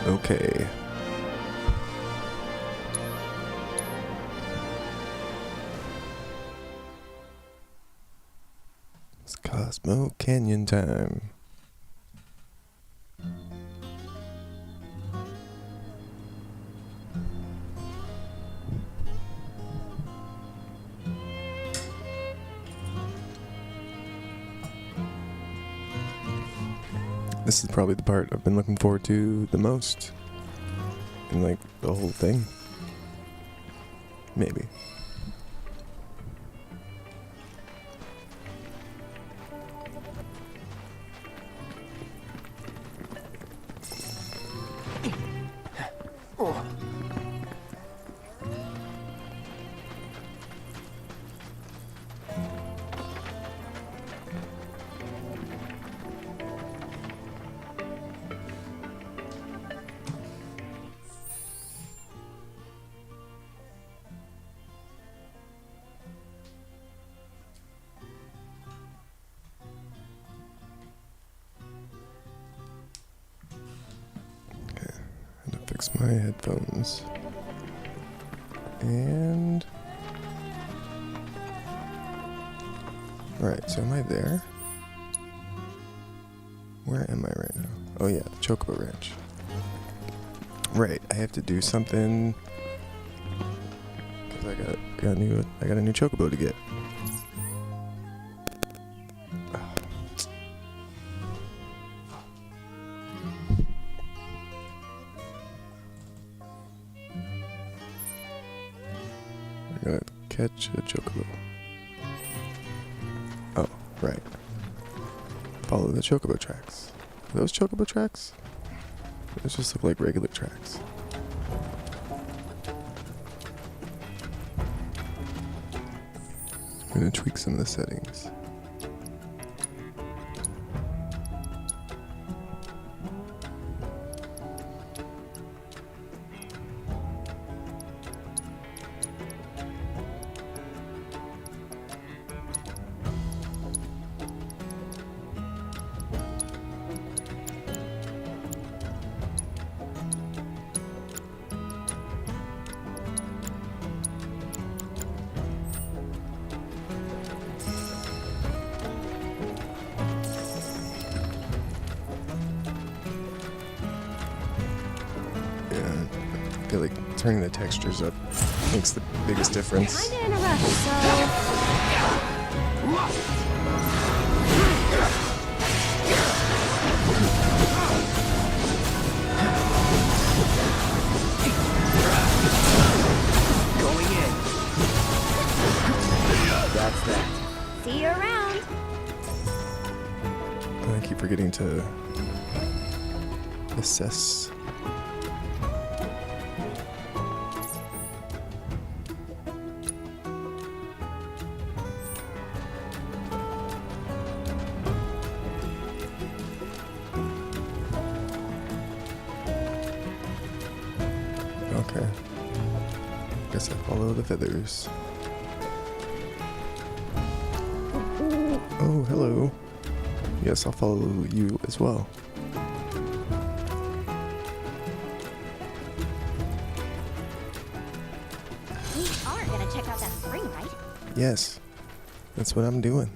Okay. It's Cosmo Canyon time. This is probably the part I've been looking forward to the most in like the whole thing. Maybe. Fix my headphones. And... Alright, so am I there? Where am I right now? Oh yeah, the Chocobo Ranch. Right, I have to do something... Because I got a new Chocobo to get. I gotta catch a Chocobo. Oh, right. Follow the Chocobo tracks. Are those Chocobo tracks? Those just look like regular tracks. I'm gonna tweak some of the settings. I feel like turning the textures up makes the biggest difference. Kinda in a rush, so... Going in. That's that. See you around. I keep forgetting to assess. Okay. Guess I follow the feathers. Oh, hello. Yes, I'll follow you as well. We are gonna check out that spring, right? Yes, that's what I'm doing.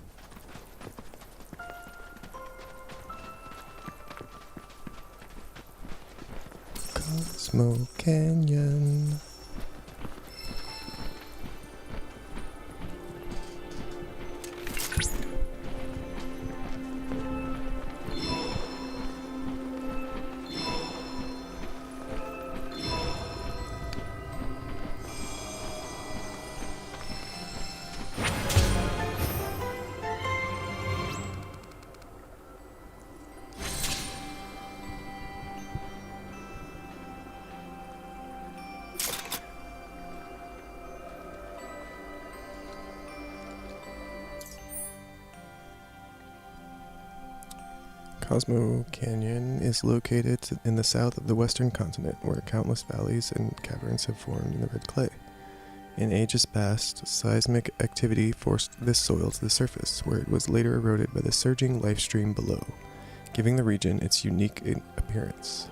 Cosmo Canyon. Cosmo Canyon is located in the south of the western continent, where countless valleys and caverns have formed in the red clay. In ages past, seismic activity forced this soil to the surface, where it was later eroded by the surging life stream below, giving the region its unique appearance.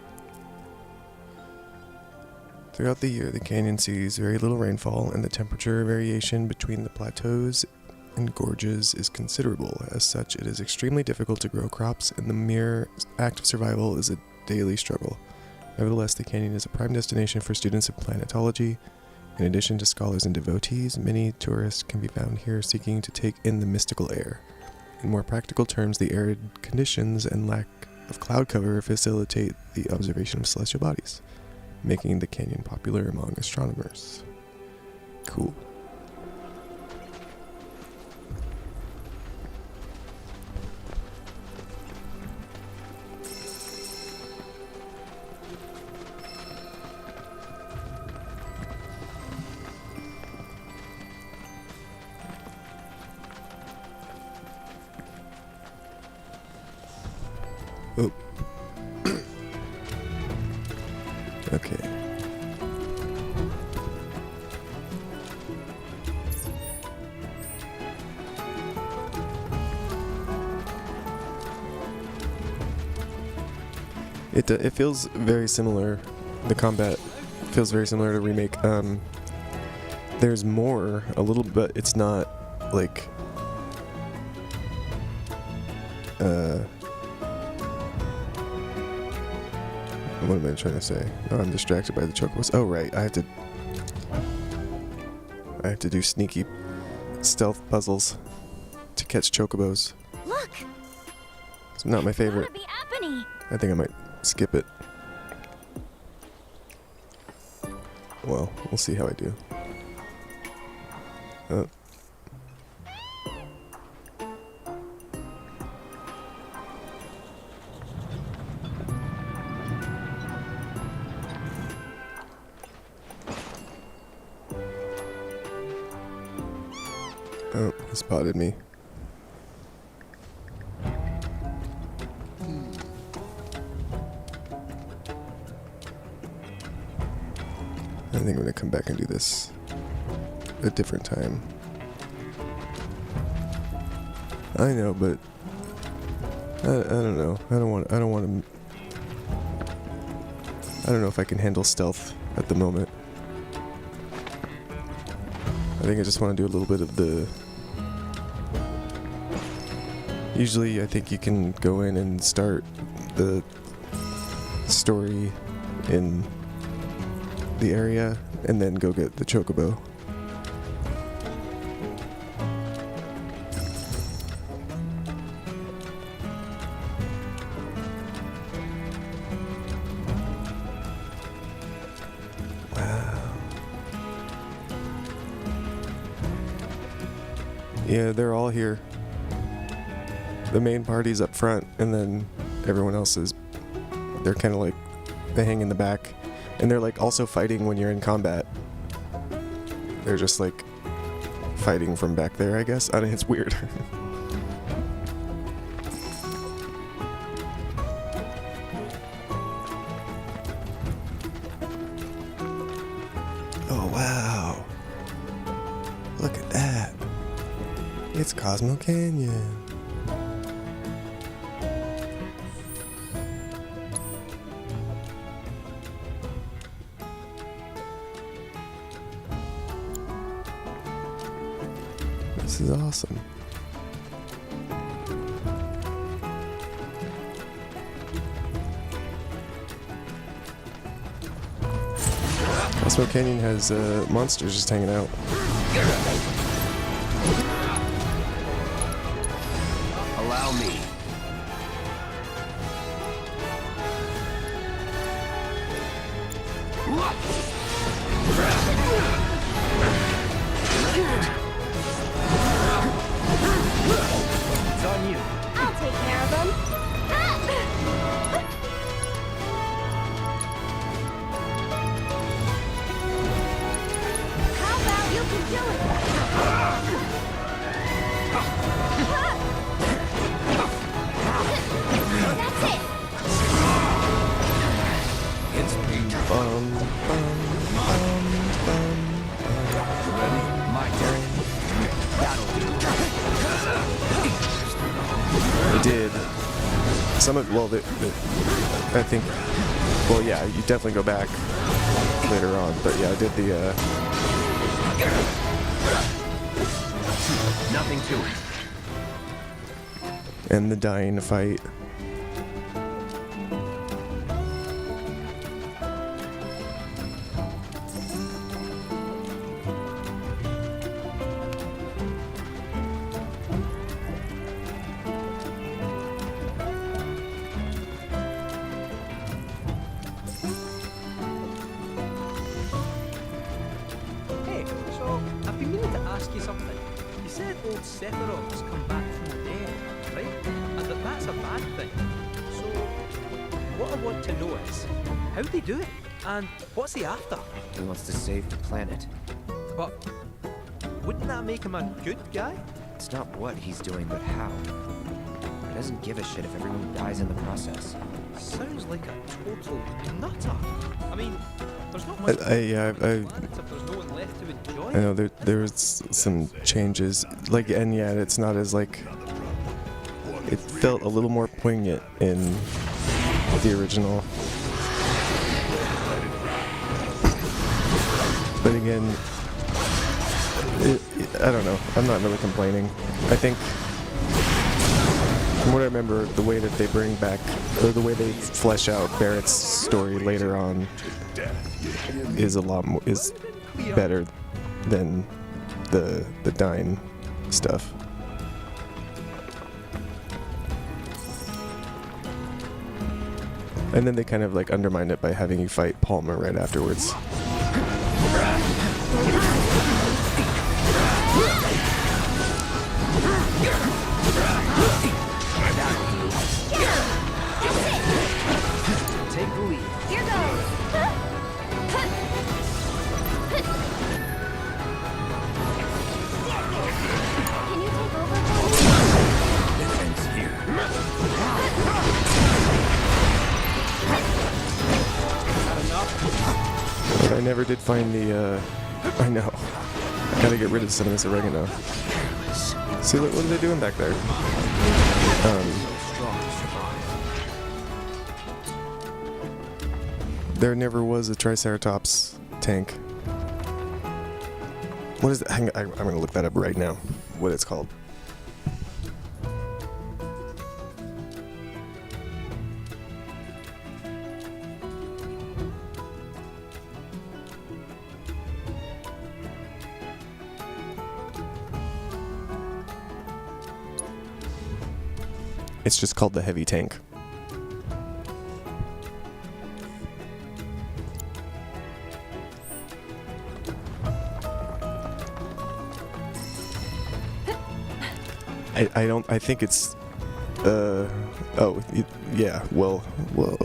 Throughout the year, the canyon sees very little rainfall, and the temperature variation between the plateaus and gorges is considerable. As such, it is extremely difficult to grow crops, and the mere act of survival is a daily struggle. Nevertheless, the canyon is a prime destination for students of planetology. In addition to scholars and devotees, many tourists can be found here seeking to take in the mystical air. In more practical terms, the arid conditions and lack of cloud cover facilitate the observation of celestial bodies, making the canyon popular among astronomers. Cool. Oh. Okay. It feels very similar. The combat feels very similar to Remake. There's more, a little, but it's not like what am I trying to say? Oh, I'm distracted by the chocobos. Oh, right. I have to do sneaky stealth puzzles to catch chocobos. Look! It's not my favorite. Gotta be Appany. I think I might skip it. Well, we'll see how I do. Oh, he spotted me. I think I'm gonna come back and do this a different time. I know, but I don't know. I don't want to. I don't know if I can handle stealth at the moment. I think I just want to do a little bit of the. Usually, I think you can go in and start the story in the area and then go get the chocobo. Wow. Yeah, they're all here. The main party's up front, and then everyone else is, they're kind of like, they hang in the back. And they're like also fighting when you're in combat. They're just like fighting from back there, I guess. I mean, it's weird. Oh, wow. Look at that. It's Cosmo Canyon. This is awesome. Cosmo Canyon has monsters just hanging out. Allow me. It's on you. I'll take care of them. How about you can do it? That's it. It's me. Ready? My turn. That'll do. I did. Some of, well, I think, well, yeah, you definitely go back later on, but yeah, I did the Nothing to it. and the dying fight. Hey, so I've been meaning to ask you something. You said old Sephiroth's come back from the dead, right? And that's a bad thing. So, what I want to know is, how'd he do it? And what's he after? He wants to save the planet. But, wouldn't that make him a good guy? It's not what he's doing, but how. He doesn't give a shit if everyone dies in the process. Sounds like a total nutter. I mean, there's not much Yeah, planet if there's no one left to enjoy I know there was some changes, like, and yeah, it's not as like, it felt a little more poignant in the original. But again, I don't know. I'm not really complaining. I think, from what I remember, the way that they bring back, or the way they flesh out Barrett's story later on, is better than the dying stuff. And then they kind of like undermine it by having you fight Palmer right afterwards. Take the lead. Here goes. Can you take over for me? It ends here. But I never did find the, I know. I gotta get rid of some of this oregano. See, look, what are they doing back there? Strong to survive. There never was a Triceratops tank. What is that? Hang on, I'm gonna look that up right now. What it's called. It's just called the heavy tank. I think it's, yeah, well, whoa.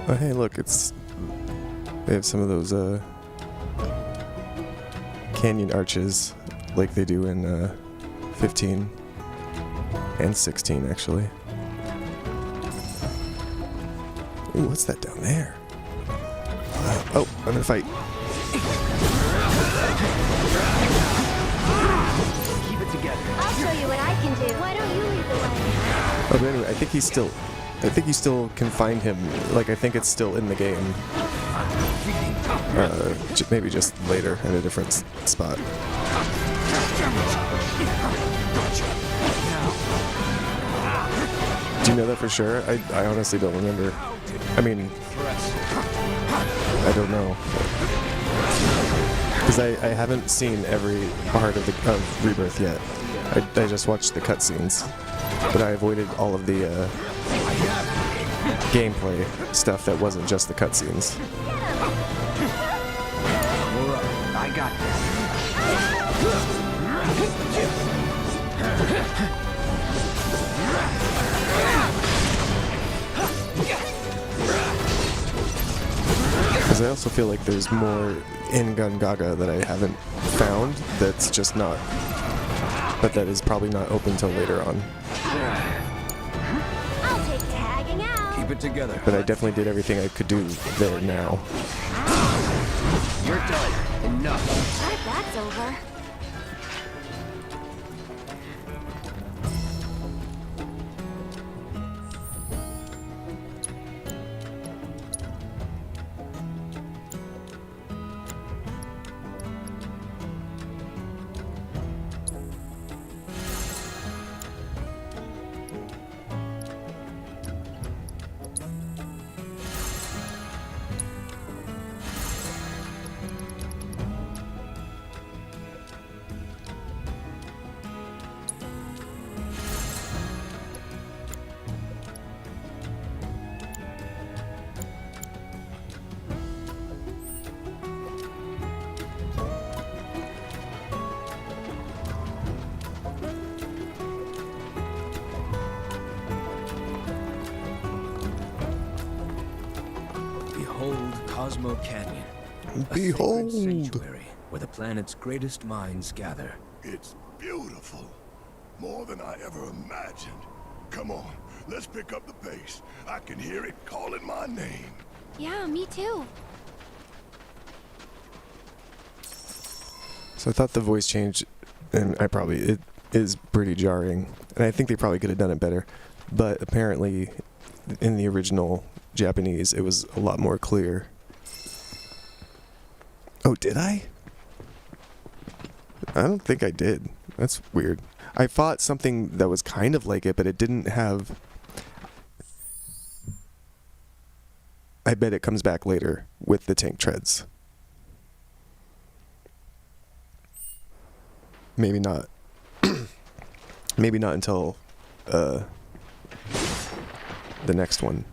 Oh, hey, look, they have some of those, canyon arches like they do in, 15 and 16, actually. Ooh, what's that down there? Oh, I'm gonna fight. Keep it together. I'll show you what I can do. Why don't you lead the way? Oh, but anyway, I think you still can find him. Like, I think it's still in the game. Maybe just later at a different spot. Do you know that for sure? I honestly don't remember. I mean, I don't know. Because I haven't seen every part of Rebirth yet. I just watched the cutscenes. But I avoided all of the gameplay stuff that wasn't just the cutscenes. I got this. Because I also feel like there's more in Gungaga that I haven't found that's just not, but that is probably not open till later on. I'll take tagging out. Keep it together. But I definitely did everything I could do there now. You're done. Enough. Alright, that's over. Cosmo Canyon. A Behold. sacred sanctuary where the planet's greatest minds gather. It's beautiful. More than I ever imagined. Come on, let's pick up the pace. I can hear it calling my name. Yeah, me too. So I thought the voice change, and it is pretty jarring, and I think they probably could have done it better. But apparently, in the original Japanese, it was a lot more clear. Oh, did I? I don't think I did. That's weird. I fought something that was kind of like it, but it didn't have... I bet it comes back later with the tank treads. Maybe not. Maybe not until the next one.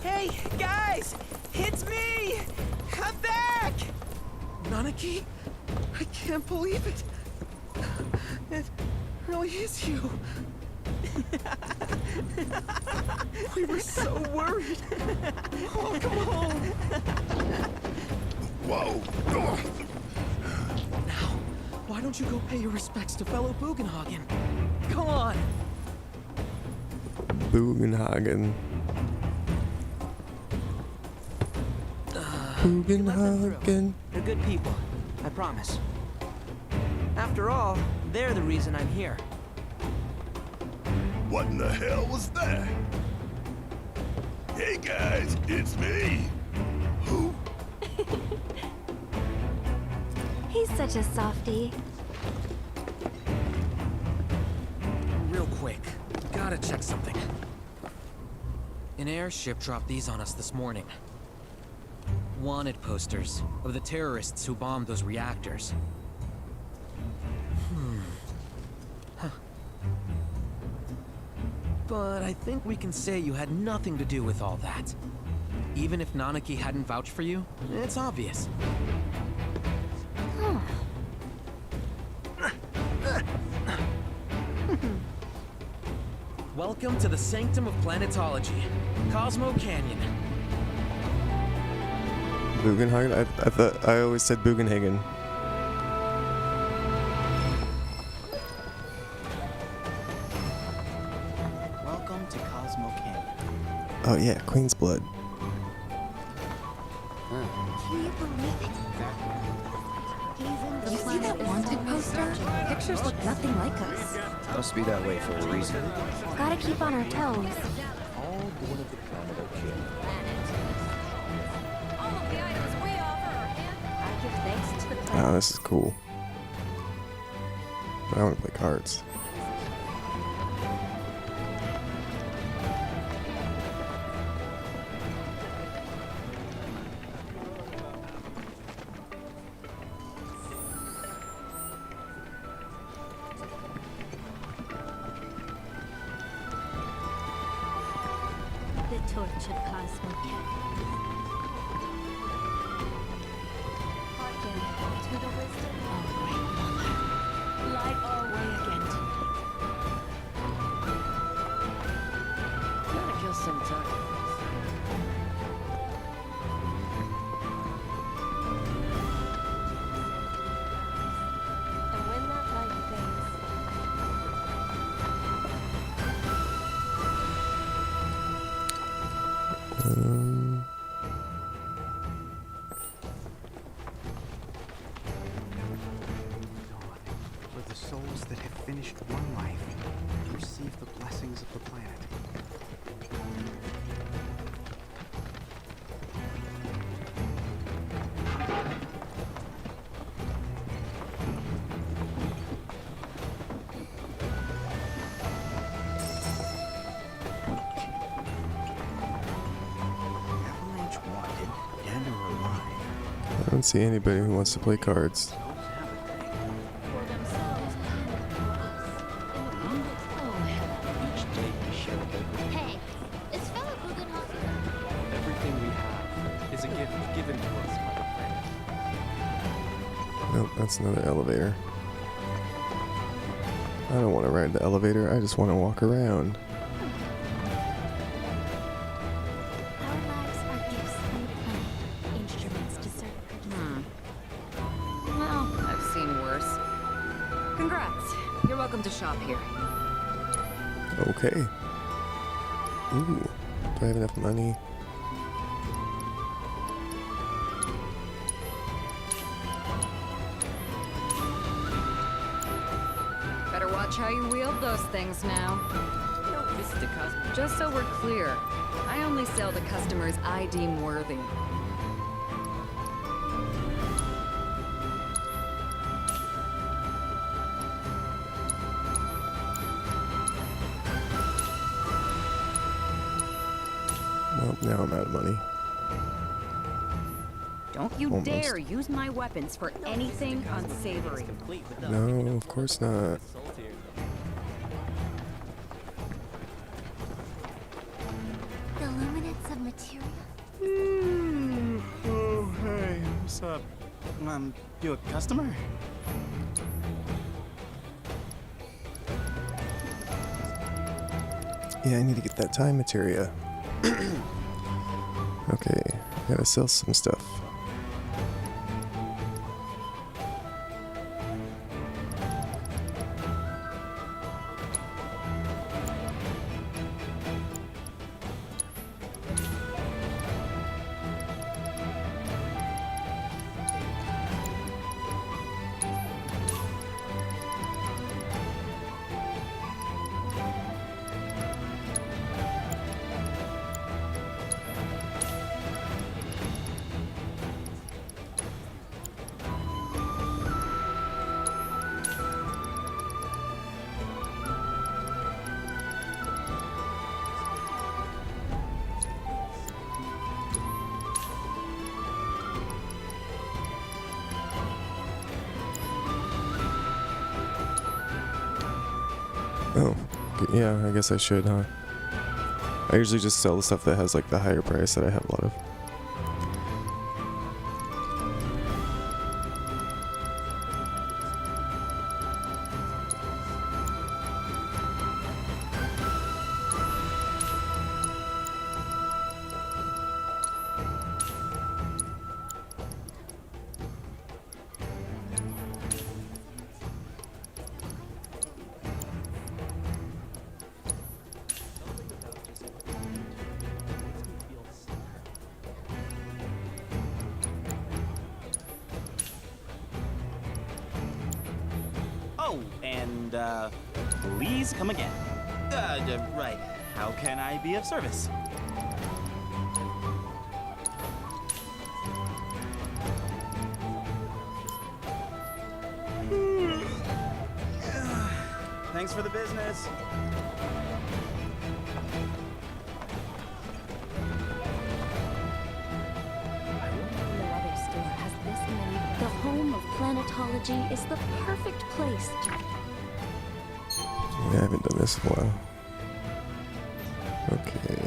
Hey, guys! It's me! I'm back! Nanaki? I can't believe it. It really is you. We were so worried. Oh, come home. Whoa! Now, why don't you go pay your respects to fellow Bugenhagen? Come on. Bugenhagen. Bugenhagen. They're good people, I promise. After all, they're the reason I'm here. What in the hell was that? Hey guys, it's me. Who? He's such a softie. Real quick, gotta check something. An airship dropped these on us this morning. Wanted posters of the terrorists who bombed those reactors. But I think we can say you had nothing to do with all that. Even if Nanaki hadn't vouched for you, it's obvious. Welcome to the sanctum of planetology, Cosmo Canyon. Bugenhagen? I thought I always said Bugenhagen. Welcome to Cosmo Canyon. Oh yeah, Queen's Blood. Can you believe it? You see that wanted poster? Pictures look nothing like us. Must be that way for a reason. Gotta keep on our toes. All born of the planet are killed. All of the items we offer. I give thanks to the planet. Oh, this is cool. I want to play cards. The torch of Cosmo Canyon. Hearken to the wisdom of Great Mother. Light our way again tonight. Gotta kill some time. And when that light fades, For the souls that have finished one life, receive the blessings of the planet. Avalanche wanted, dead or alive. I don't see anybody who wants to play cards. for themselves and for us. In the abundant flow. Each day we share a hope with that's another elevator. I don't want to ride the elevator, I just want to walk around. Our lives are gifts from the planet, instruments to serve purposes. Well, I've seen worse. Congrats. You're welcome to shop here. Okay. Ooh, do I have enough money? Better watch how you wield those things now. This is the Cosmo. Just so we're clear, I only sell to customers I deem worthy. Well, now I'm out of money. Don't you Almost. dare use my weapons for anything unsavory. Complete with that. No, of course not. Saltier. The luminance of materia? Oh, hey, what's up? You a customer? Yeah, I need to get that time materia. Okay, gotta sell some stuff. Oh, yeah, I guess I should, huh? I usually just sell the stuff that has like the higher price that I have a lot of. Oh, and, please come again. Right. How can I be of service? Thanks for the business. No other store has this many. The home of planetology is the perfect place. Yeah, I haven't done this in a while. Okay.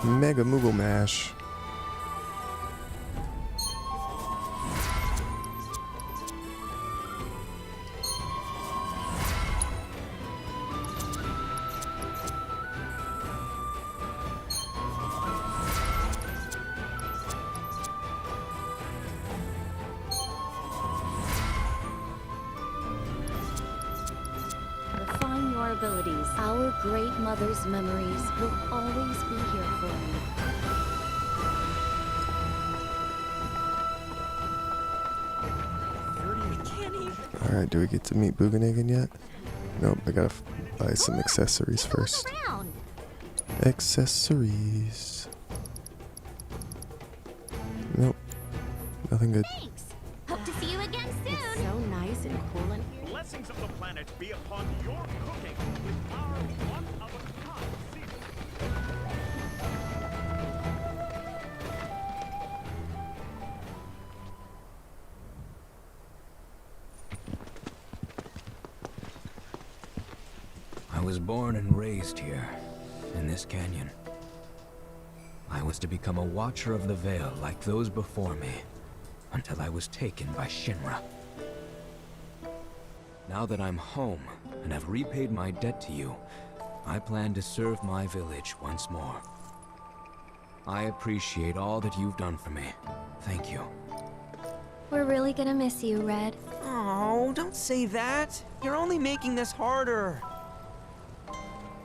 Mega Moogle Mash. Refine your abilities. Our great mother's memories will always be here for you. Alright, do we get to meet Booganegan yet? Nope, I gotta buy some accessories first. Around. Accessories. Nope, nothing good. Thanks. Hope to see you again soon. It's so nice and cool in here. Blessings of the planet be upon your cooking with our one-of-a-kind seafood. I was born and raised here, in this canyon. I was to become a watcher of the Veil like those before me, until I was taken by Shinra. Now that I'm home and have repaid my debt to you, I plan to serve my village once more. I appreciate all that you've done for me. Thank you. We're really gonna miss you, Red. Oh, don't say that. You're only making this harder.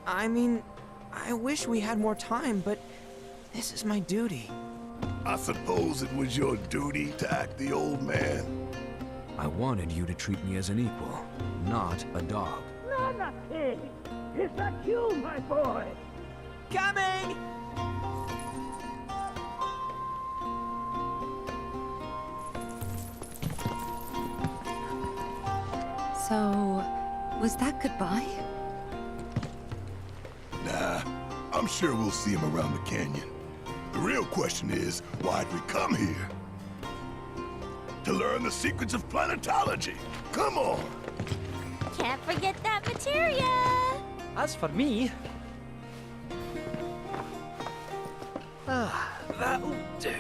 I mean, I wish we had more time, but this is my duty. I suppose it was your duty to act the old man. I wanted you to treat me as an equal, not a dog. Not a pig! Is that you, my boy? Coming! So, was that goodbye? Nah, I'm sure we'll see him around the canyon. The real question is, why'd we come here? To learn the secrets of planetology. Come on! Can't forget that materia. As for me... that'll do.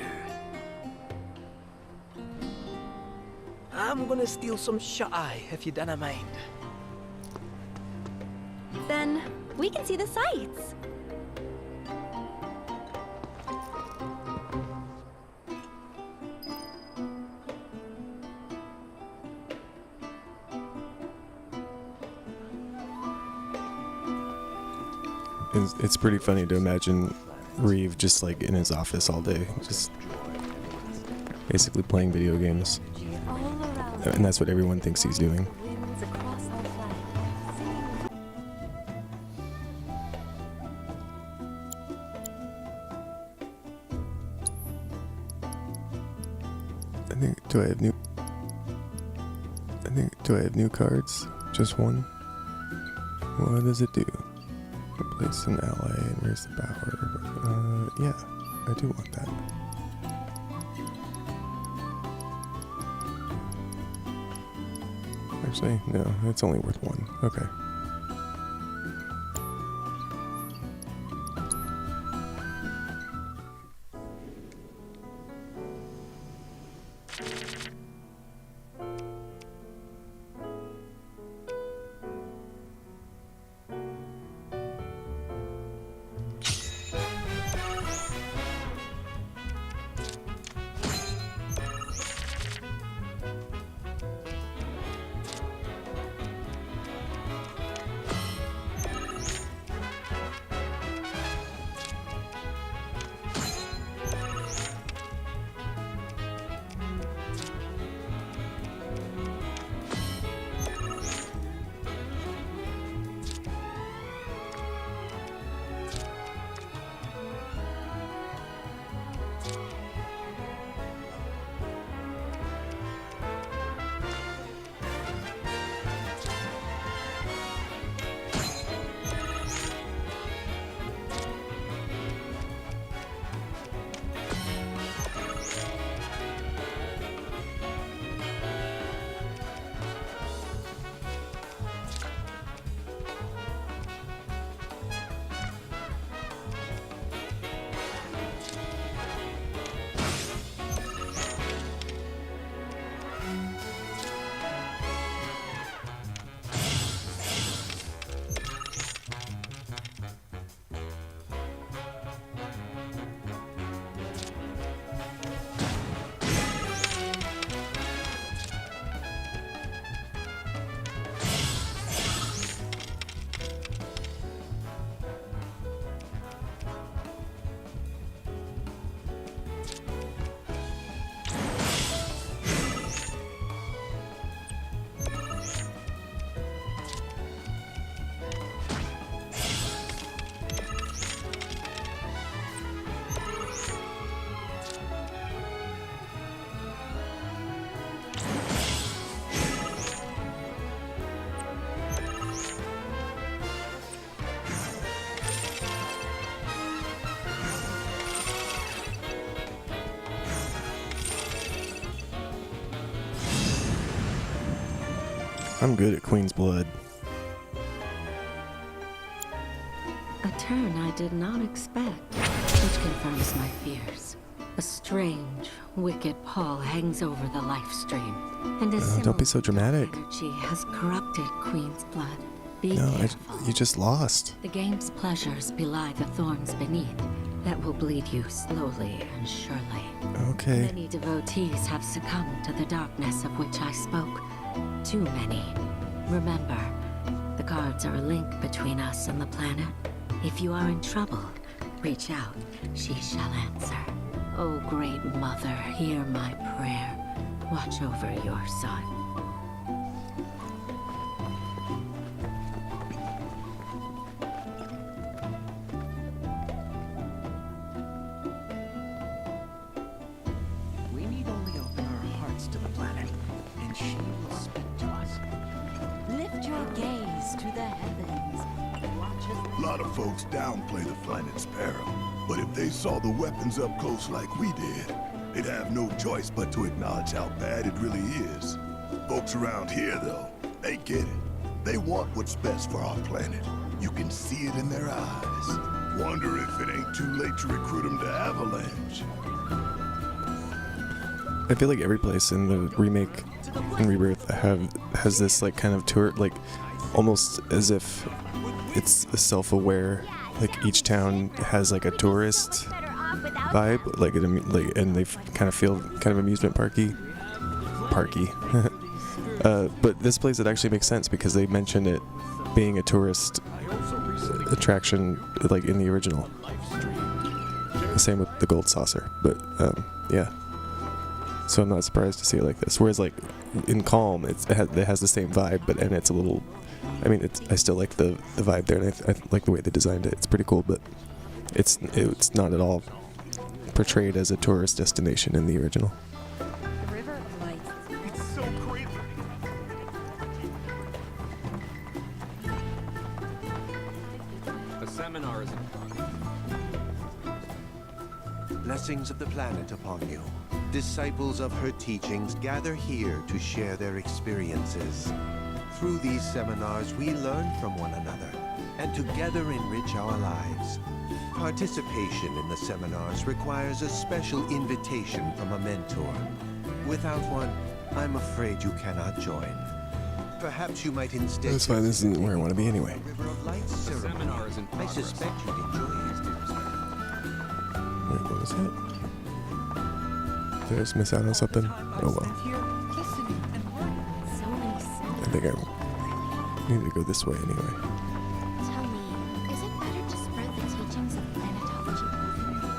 I'm gonna steal some shut-eye, if you don't mind. Then we can see the sights. It's pretty funny to imagine Reeve just like in his office all day, just basically playing video games. All around And that's what everyone thinks he's doing. winds across our flag, singing. Do I have new cards? Just one? What does it do? Replace an ally and raise the power. Yeah, I do want that. Actually, no, it's only worth one. Okay. I'm good at Queen's Blood. A turn I did not expect, which confirms my fears. A strange, wicked pall hangs over the life stream, and a Don't be so dramatic. energy has corrupted Queen's blood. Be No, careful. you just lost. The game's pleasures belie the thorns beneath that will bleed you slowly and surely. Okay. Many devotees have succumbed to the darkness of which I spoke. Too many. Remember, the cards are a link between us and the planet. If you are in trouble, reach out. She shall answer. Oh, great mother, hear my prayer. Watch over your son. We need only open our hearts to the planet, and she will speak to us. Lift your gaze to the heavens. Watch as A lot of folks downplay the planet's peril, but if they saw the weapons up close like we did, they'd have no choice but to acknowledge how bad it really is. Folks around here, though, they get it. They want what's best for our planet. You can see it in their eyes. Wonder if it ain't too late to recruit them to Avalanche. I feel like every place in the remake and Rebirth has this like kind of tour, like almost as if it's self-aware. Like each town has like a tourist vibe, like and they kind of feel kind of amusement parky. But this place, it actually makes sense because they mention it being a tourist attraction, like in the original. The same with the Gold Saucer, but yeah. So I'm not surprised to see it like this. Whereas like in Calm, it has the same vibe, but and it's a little. I mean, I still like the vibe there, and I like the way they designed it. It's pretty cool, but it's not at all portrayed as a tourist destination in the original. the river of lights. It's so crazy. The seminar is in progress. Blessings of the planet upon you. Disciples of her teachings gather here to share their experiences. Through these seminars, we learn from one another and together enrich our lives. Participation in the seminars requires a special invitation from a mentor. Without one, I'm afraid you cannot join. Perhaps you might instead... That's fine, this isn't where I want to be anyway. River of Light The ceremony. seminar is in I progress. suspect you'd enjoy it. Wait, what was that? Did I just miss out on something? Oh well. So many I senses. think I need to go this way anyway. Tell me, is it better to spread the teachings of planetology?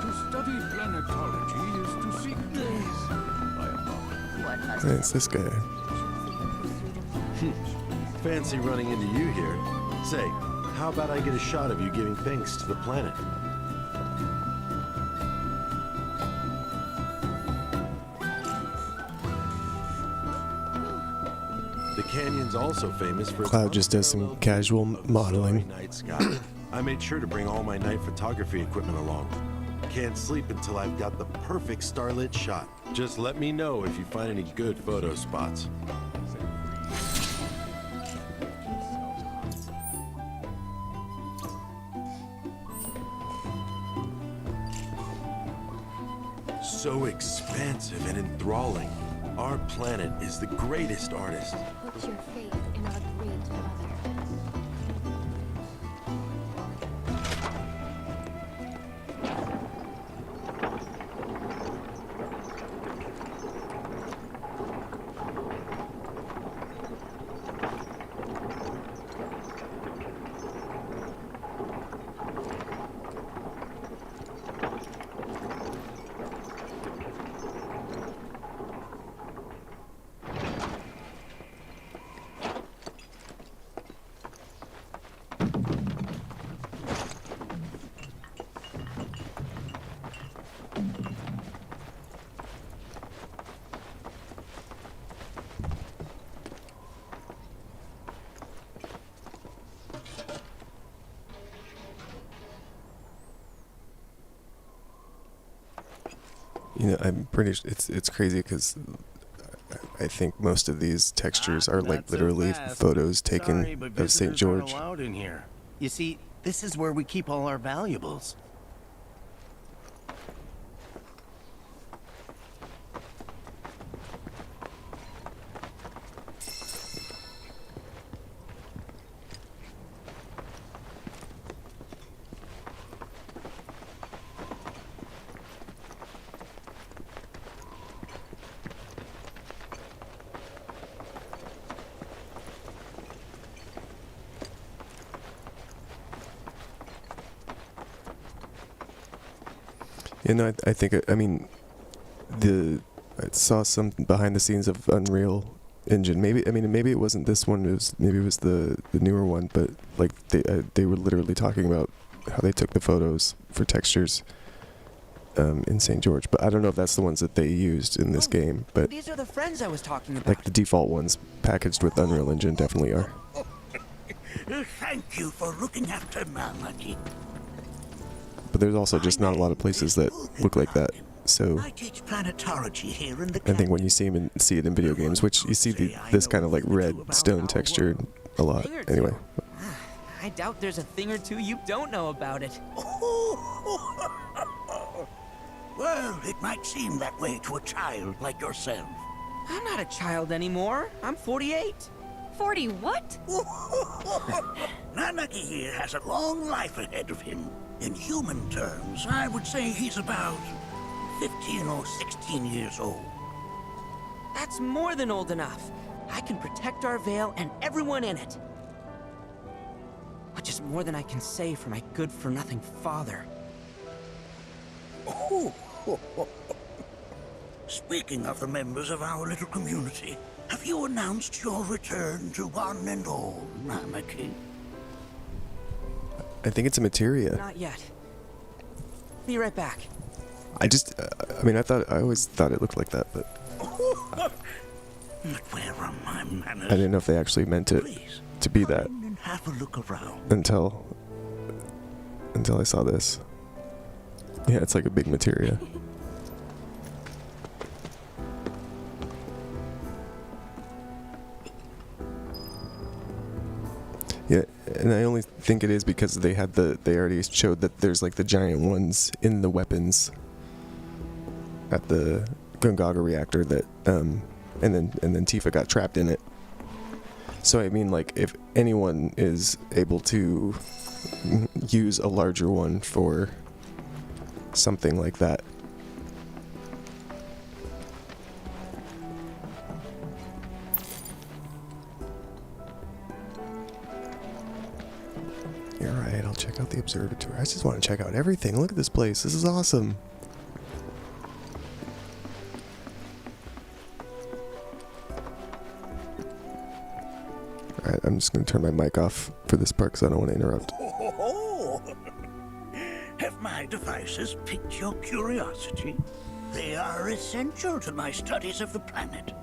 To study planetology is to seek days. What must Hey, it's this guy. Fancy running into you here. Say, how about I get a shot of you giving thanks to the planet? The canyon's also famous for its Cloud just does some unparalleled casual view of the modeling. starry night sky. I made sure to bring all my night photography equipment along. Can't sleep until I've got the perfect starlit shot. Just let me know if you find any good photo spots. So expansive and enthralling. Our planet is the greatest artist. Put your faith in our great mother. You know, I'm pretty. It's crazy because I think most of these textures are like literally photos taken of St. George. Allowed in here. You see, this is where we keep all our valuables. You know, I think, I mean, I saw some behind the scenes of Unreal Engine. Maybe it wasn't this one. Maybe it was the newer one. But like they were literally talking about how they took the photos for textures in St. George. But I don't know if that's the ones that they used in this game. But These are the friends I was talking about. like the default ones packaged with Unreal Engine definitely are. Thank you for looking after Mamaki. But there's also just not a lot of places that look like that. So I teach planetology here in the I think when you see it in video games, which you see this kind of like red stone texture a lot. Anyway. I doubt there's a thing or two you don't know about it. Well, it might seem that way to a child like yourself. I'm not a child anymore. I'm 48. 40 what? Nanaki here has a long life ahead of him. In human terms, I would say he's about 15 or 16 years old. That's more than old enough. I can protect our Vale and everyone in it. Which is more than I can say for my good-for-nothing father. Speaking of the members of our little community, have you announced your return to one and all, Namaki? I think it's a materia. Not yet. Be right back. I always thought it looked like that, but Where are my manners? I didn't know if they actually meant it to be that And have a look around. until I saw this. Yeah, it's like a big materia. Yeah, and I only think it is because they already showed that there's like the giant ones in the weapons at the Gungaga reactor that and then Tifa got trapped in it. So I mean, like, if anyone is able to use a larger one for something like that. You're right, I'll check out the observatory. I just want to check out everything. Look at this place. This is awesome. Alright, I'm just going to turn my mic off for this part because I don't want to interrupt. Have my devices piqued your curiosity? They are essential to my studies of the planet.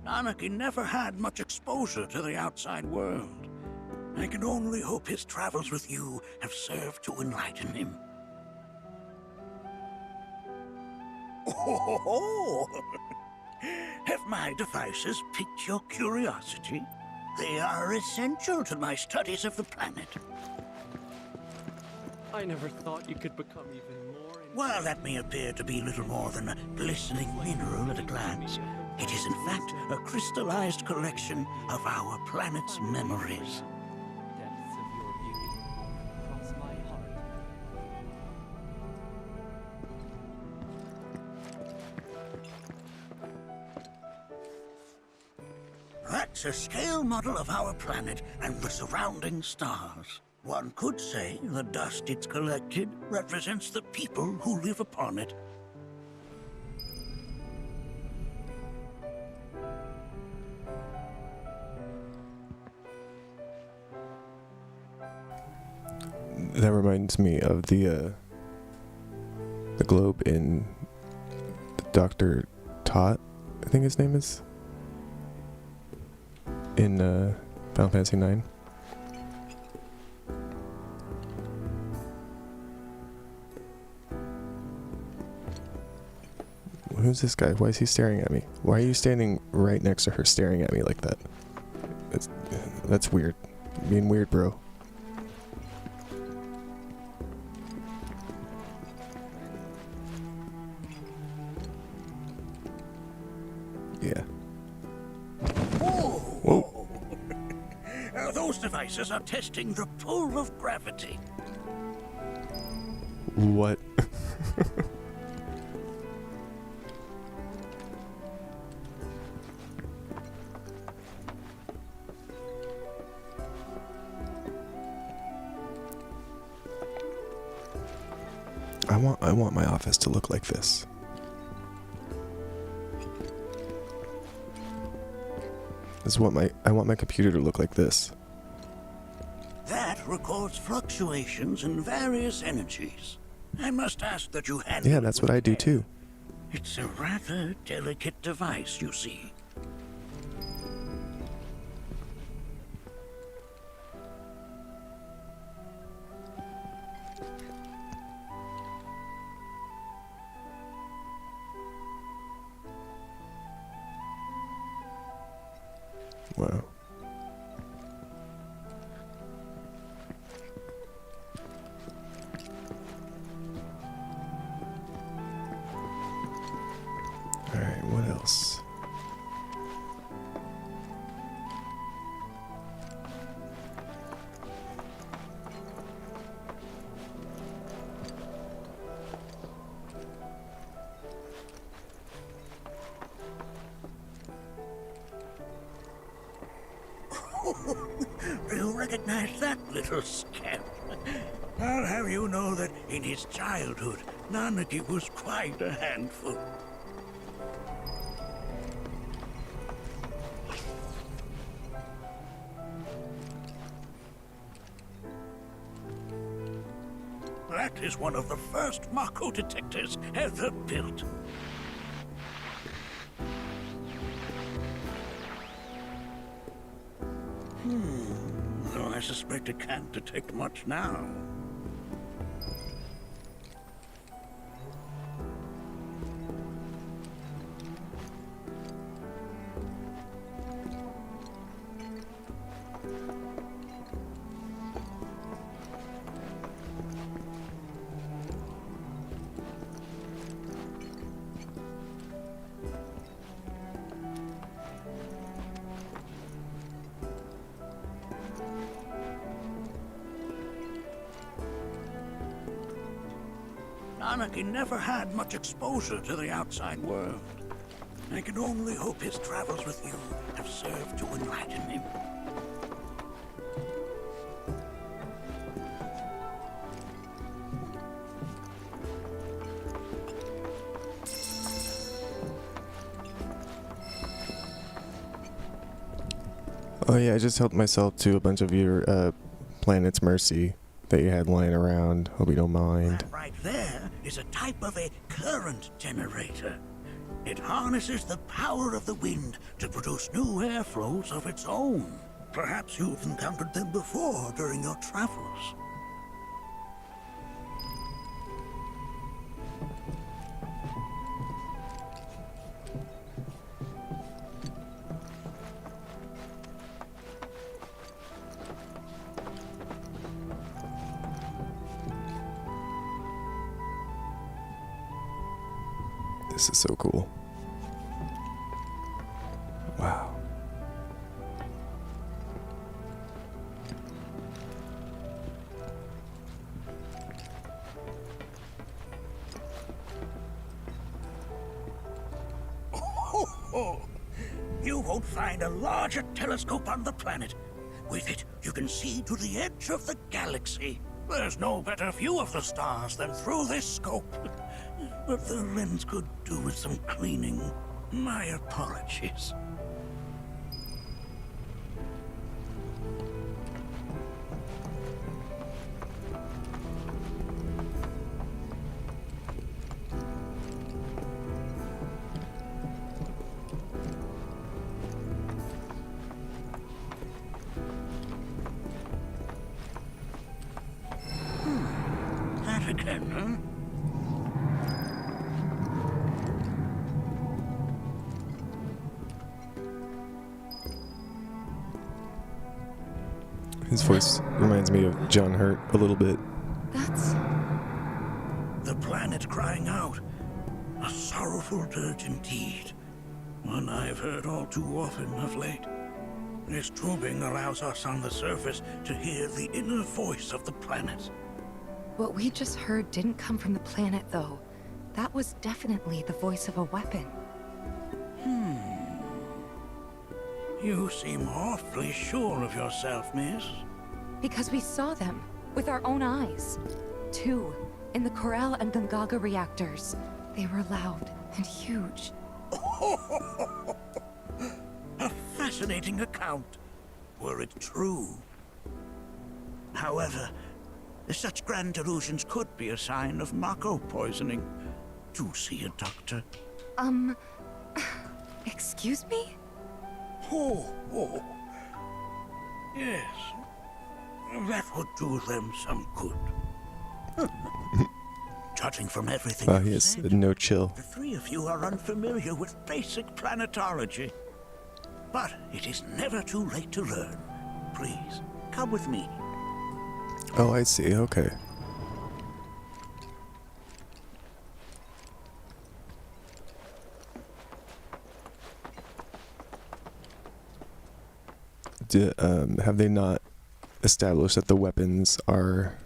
Nanaki never had much exposure to the outside world. I can only hope his travels with you have served to enlighten him. Have my devices piqued your curiosity? They are essential to my studies of the planet. I never thought you could become even more... While that may appear to be little more than a glistening mineral at a glance, it is in fact a crystallized collection of our planet's memories. Depths of your beauty cross my heart. That's a scale model of our planet and the surrounding stars. One could say the dust it's collected represents the people who live upon it. That reminds me of the globe in Dr. Tot, I think his name is, in Final Fantasy IX. Who's this guy? Why is he staring at me? Why are you standing right next to her staring at me like that? That's weird. Being weird, bro. Yeah. Whoa! Those devices are testing the pull of gravity. What? I want my office to look like this. This is what I want my computer to look like this. That records fluctuations in various energies. I must ask that you handle Yeah, it that's with what I do care. too. It's a rather delicate device, you see. Wow. Alright, what else? Do you recognize that little scamp? I'll have you know that in his childhood, Nanaki was quite a handful. That is one of the first Mako detectors ever built. Though I suspect it can't detect much now. Anarchy never had much exposure to the outside world. I can only hope his travels with you have served to enlighten him. Oh yeah, I just helped myself to a bunch of your planet's mercy that you had lying around. Hope you don't mind. That right there is a type of a current generator. It harnesses the power of the wind to produce new airflows of its own. Perhaps you've encountered them before during your travels. This is so cool. Wow. You won't find a larger telescope on the planet. With it, you can see to the edge of the galaxy. There's no better view of the stars than through this scope. But the lens could do with some cleaning. My apologies. That again, huh? His voice reminds me of John Hurt a little bit. That's... The planet crying out. A sorrowful dirge indeed. One I've heard all too often of late. This tubing allows us on the surface to hear the inner voice of the planet. What we just heard didn't come from the planet, though. That was definitely the voice of a weapon. You seem awfully sure of yourself, miss. Because we saw them, with our own eyes. 2, in the Corel and Gungaga reactors. They were loud and huge. A fascinating account, were it true. However, such grand delusions could be a sign of Mako poisoning. Do see a doctor. Excuse me? Oh. Yes. That would do them some good. Judging from everything He you've has said, no chill. the 3 of you are unfamiliar with basic planetology. But it is never too late to learn. Please, come with me. Oh, I see. Okay. Have they not established that the weapons are,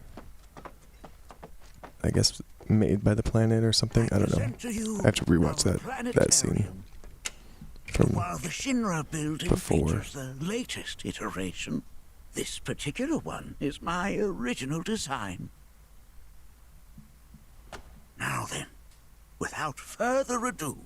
I guess, made by the planet or something? I don't know. I have to rewatch that scene from While the Shinra building before. features the latest iteration, this particular one is my original design. Now then, without further ado,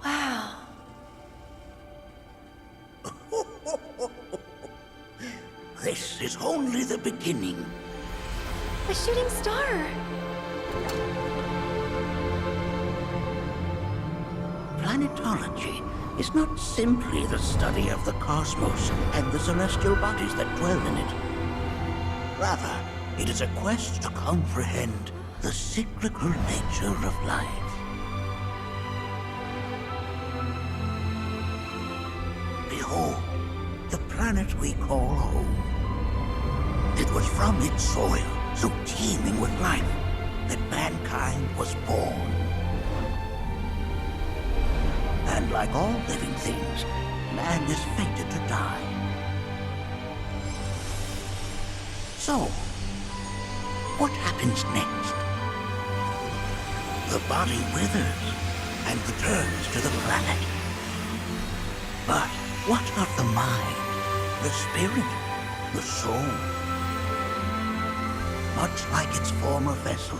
Wow. this is only the beginning. A shooting star! Planetology is not simply the study of the cosmos and the celestial bodies that dwell in it. Rather, it is a quest to comprehend the cyclical nature of life. Behold, the planet we call home. It was from its soil, so teeming with life, that mankind was born. And like all living things, man is fated to die. So, what happens next? The body withers and returns to the planet. But what of the mind, the spirit, the soul? Much like its former vessel,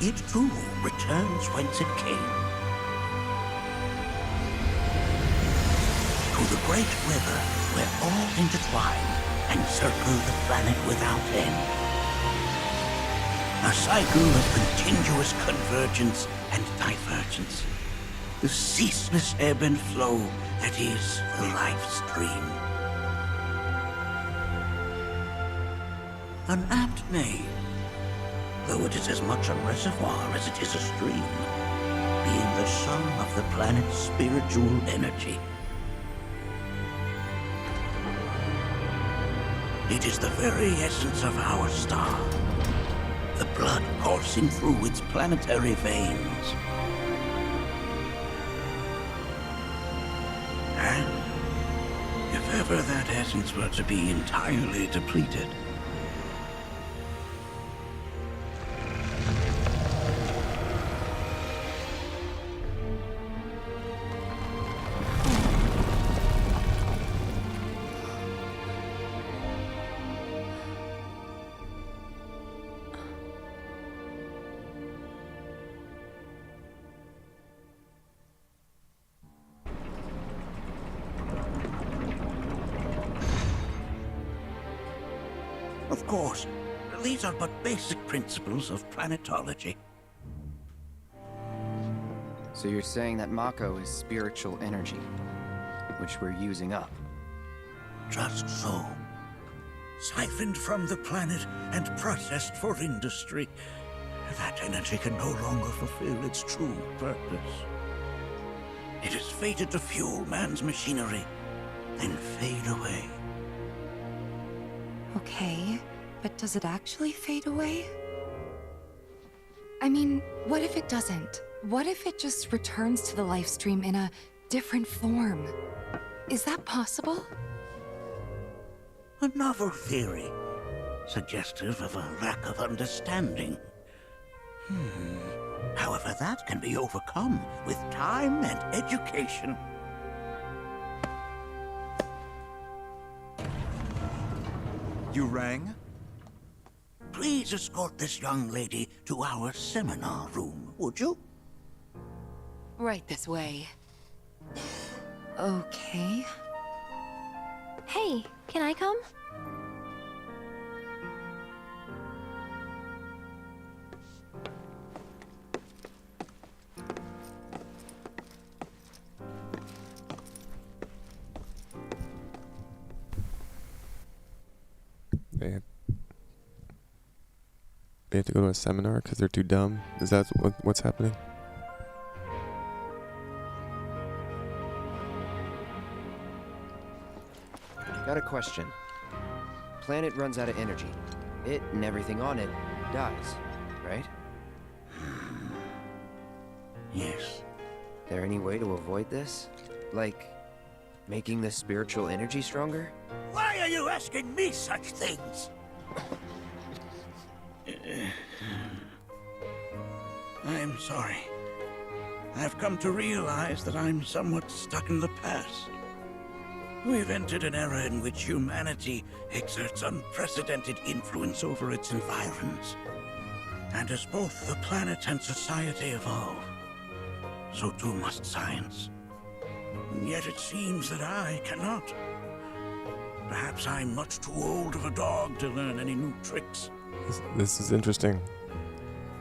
it too returns whence it came. To the great river where all intertwine and circle the planet without end. A cycle of continuous convergence and divergence. The ceaseless ebb and flow that is the life stream. An apt name, though it is as much a reservoir as it is a stream, being the sum of the planet's spiritual energy. It is the very essence of our star, the blood coursing through its planetary veins. And if ever that essence were to be entirely depleted, Of course, these are but basic principles of planetology. So you're saying that Mako is spiritual energy, which we're using up? Just so. Siphoned from the planet and processed for industry, that energy can no longer fulfill its true purpose. It is fated to fuel man's machinery, then fade away. Okay, but does it actually fade away? I mean, what if it doesn't? What if it just returns to the life stream in a different form? Is that possible? A novel theory, suggestive of a lack of understanding. However, that can be overcome with time and education. You rang? Please escort this young lady to our seminar room, would you? Right this way. Okay. Hey, can I come? They have to go to a seminar because they're too dumb? Is that what's happening? Got a question. Planet runs out of energy. It and everything on it dies, right? Yes. There any way to avoid this? Like, making the spiritual energy stronger? Why are you asking me such things? I'm sorry. I've come to realize that I'm somewhat stuck in the past. We've entered an era in which humanity exerts unprecedented influence over its environs. And as both the planet and society evolve, so too must science. And yet it seems that I cannot. Perhaps I'm much too old of a dog to learn any new tricks. This is interesting.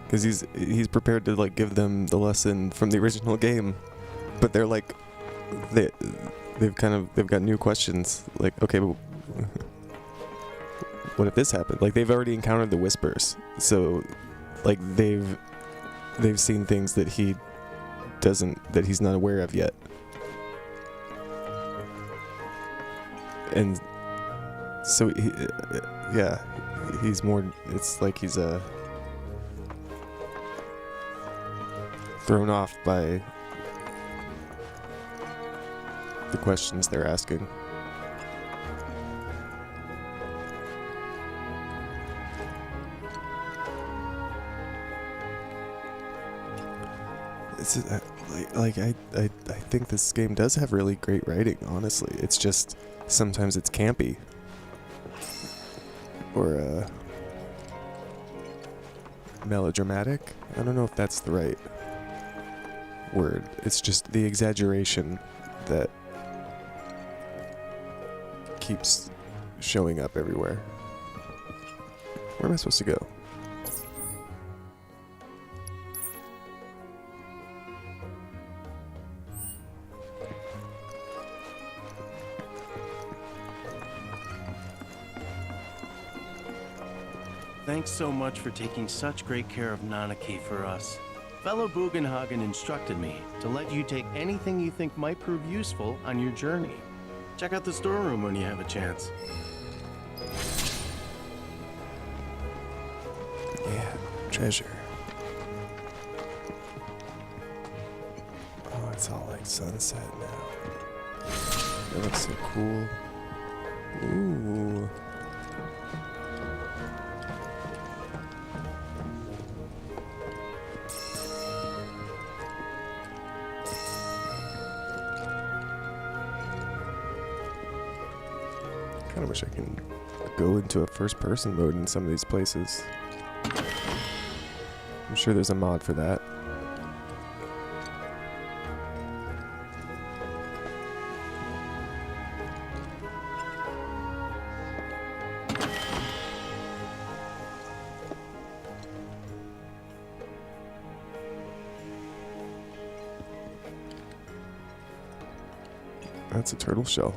Because he's prepared to like give them the lesson from the original game. But they're like they've got new questions. Like, okay, but what if this happened? Like, they've already encountered the whispers. So like they've seen things that he's not aware of yet. And so he's more, it's like he's thrown off by the questions they're asking. It's I think this game does have really great writing, honestly. It's just sometimes it's campy. Or melodramatic? I don't know if that's the right word. It's just the exaggeration that keeps showing up everywhere. Where am I supposed to go? Thanks so much for taking such great care of Nanaki for us. Fellow Bugenhagen instructed me to let you take anything you think might prove useful on your journey. Check out the storeroom when you have a chance. Yeah, treasure. Oh, it's all like sunset now. That looks so cool. Ooh. I wish I can go into a first-person mode in some of these places. I'm sure there's a mod for that. That's a turtle shell.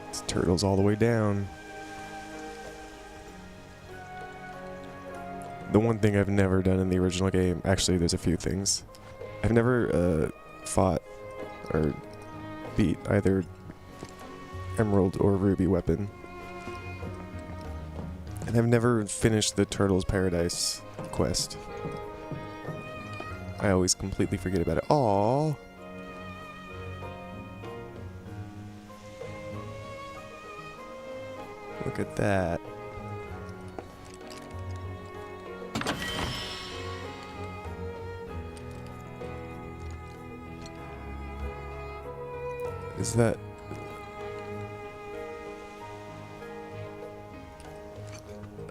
It's turtles all the way down. The one thing I've never done in the original game, actually there's a few things. I've never fought or beat either Emerald or Ruby weapon. And I've never finished the Turtles Paradise quest. I always completely forget about it. Aww. Look at that. Is that...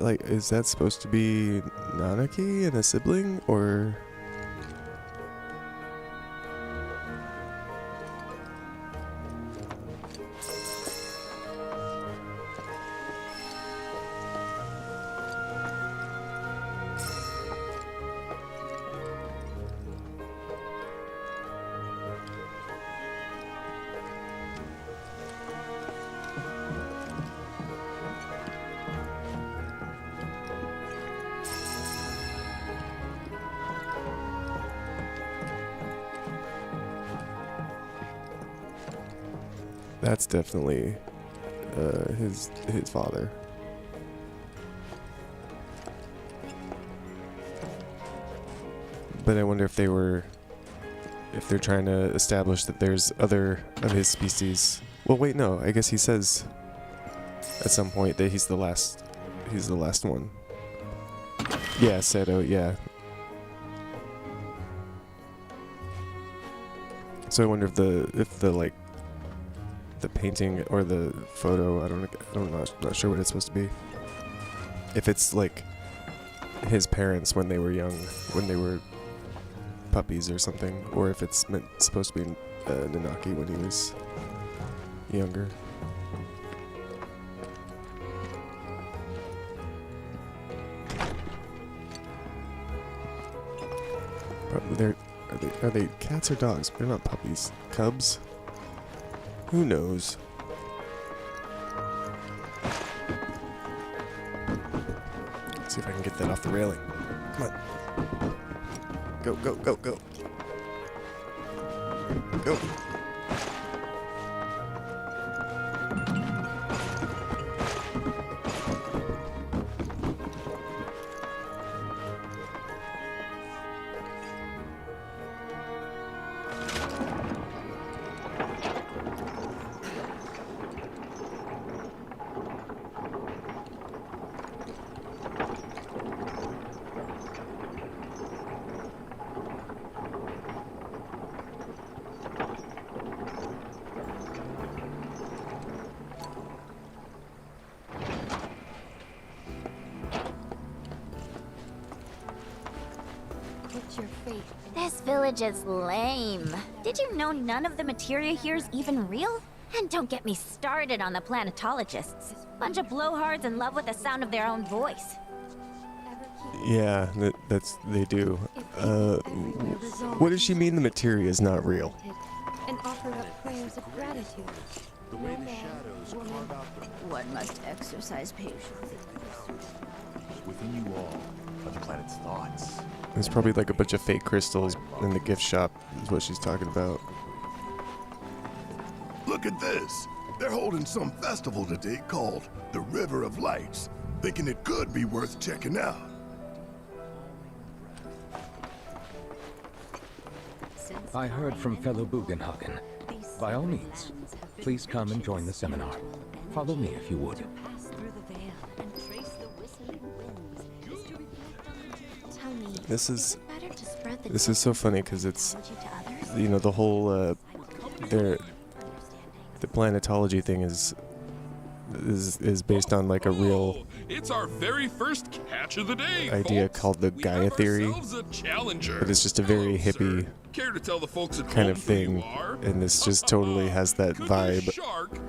like, is that supposed to be Nanaki and a sibling, or... That's definitely his father. But I wonder if they're trying to establish that there's other of his species. Well, wait, no. I guess he says at some point that he's the last one. Yeah, Seto, yeah. So I wonder if the like the painting or the photo, I'm not sure what it's supposed to be. If it's like his parents when they were young, when they were puppies or something, or if it's supposed to be Nanaki when he was younger. Probably are they cats or dogs? They're not puppies. Cubs? Who knows? Let's see if I can get that off the railing. Come on. Go, go, go, go. Go. This village is lame. Did you know none of the materia here is even real? And don't get me started on the planetologists. Bunch of blowhards in love with the sound of their own voice. Yeah, they do. What does she mean the materia is not real? And offered up prayers of gratitude. The way the shadows carve out the... One must exercise patience. Within you all are the planet's thoughts. There's probably like a bunch of fake crystals in the gift shop, is what she's talking about. Look at this. They're holding some festival today called the River of Lights. Thinking it could be worth checking out. I heard from fellow Bugenhagen. By all means, please come and join the seminar. Follow me if you would. This is so funny because it's, you know, the whole the planetology thing is based on like a real It's our very first catch of the day, idea folks. called the Gaia theory, A challenger. but it's just a very hippie Care to tell the folks at kind home of who thing, you are? and this just totally has that vibe.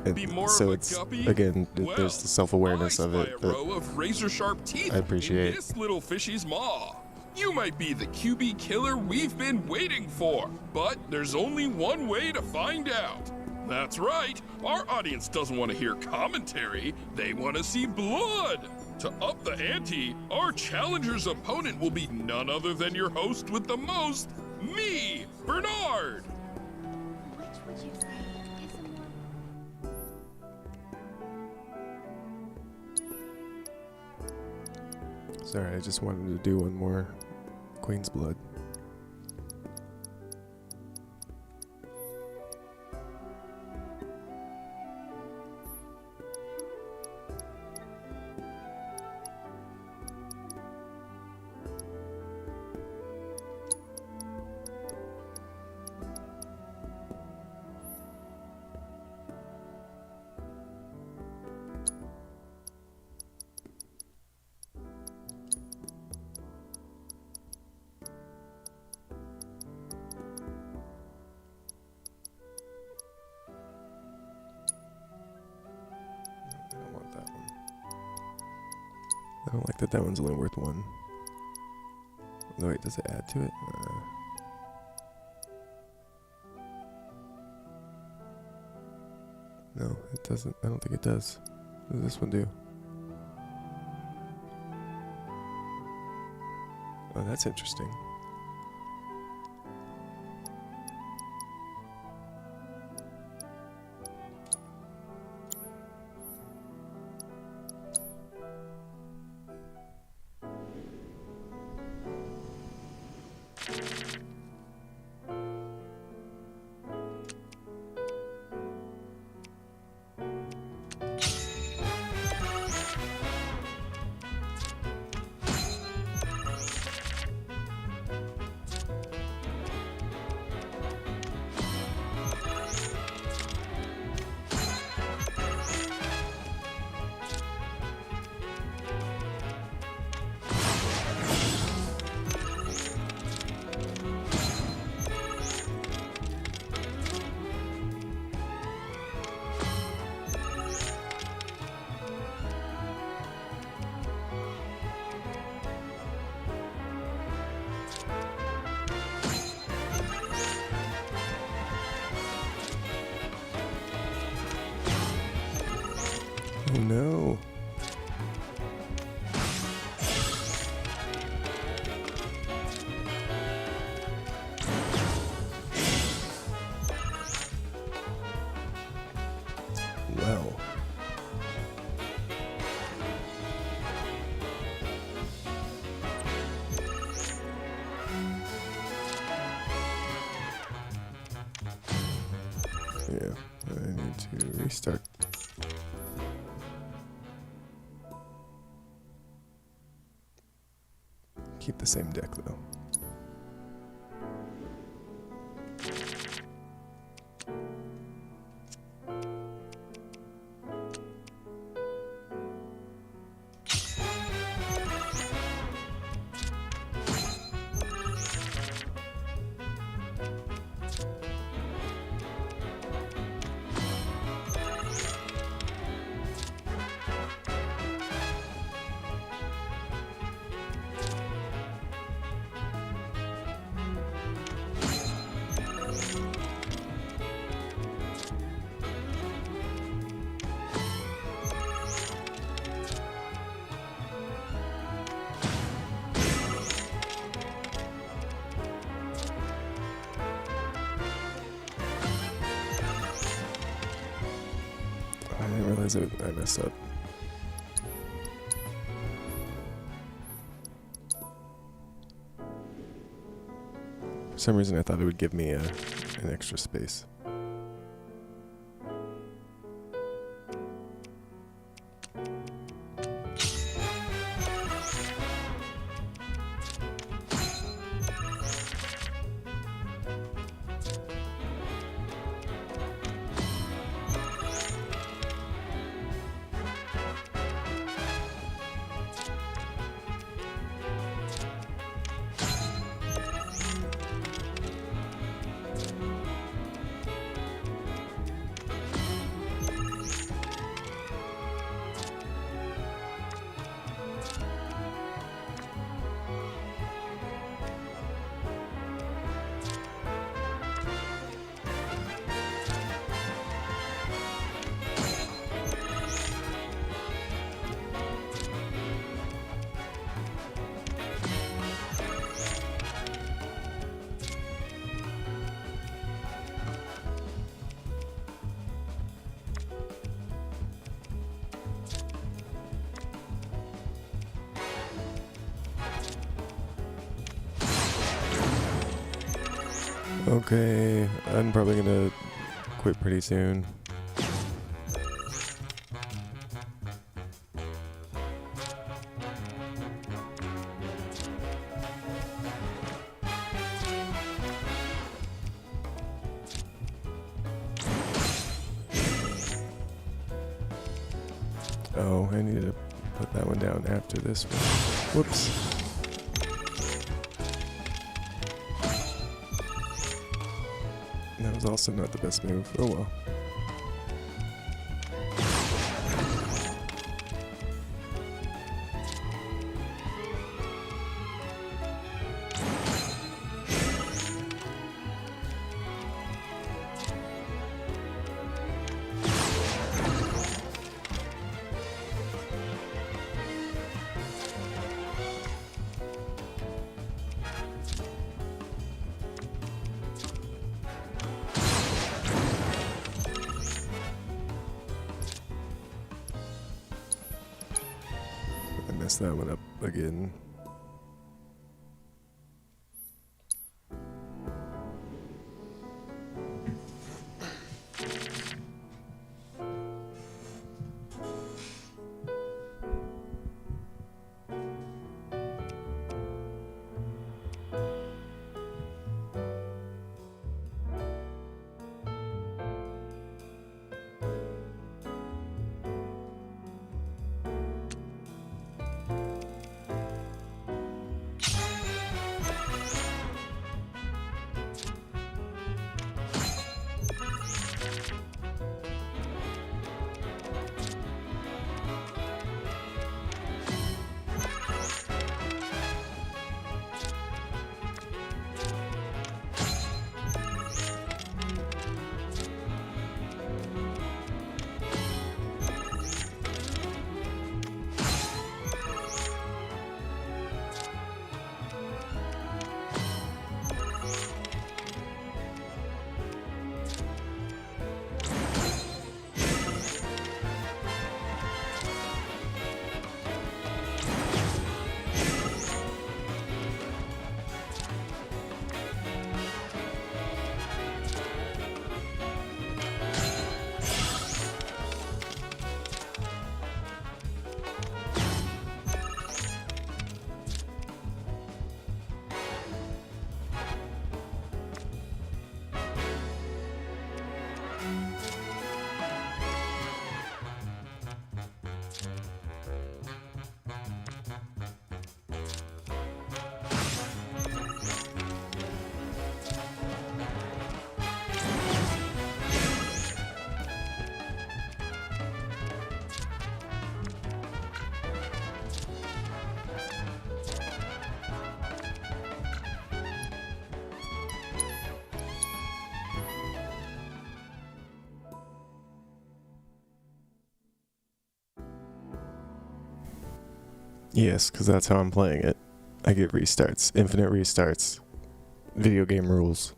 And so it's again, there's the self-awareness of it Row that of razor-sharp teeth I appreciate. in this little fishy's maw. You might be the QB killer we've been waiting for, but there's only one way to find out. That's right, our audience doesn't want to hear commentary, they want to see blood. To up the ante, our challenger's opponent will be none other than your host with the most, me, Bernard. Which would you say is a more... Sorry, I just wanted to do one more Queen's Blood. I don't like that that one's only worth one. No, wait, does it add to it? No, it doesn't. I don't think it does. What does this one do? Oh, that's interesting. Oh no. Well. Yeah, I need to restart. Keep the same deck though. I didn't realize I messed up. For some reason I thought it would give me an extra space. Okay, I'm probably gonna quit pretty soon. Oh, I need to put that one down after this one. Whoops. That was also not the best move. Oh well. I messed that one up again. Yes, because that's how I'm playing it. I get restarts, infinite restarts. Video game rules.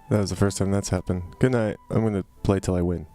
That was the first time that's happened. Good night. I'm gonna play till I win.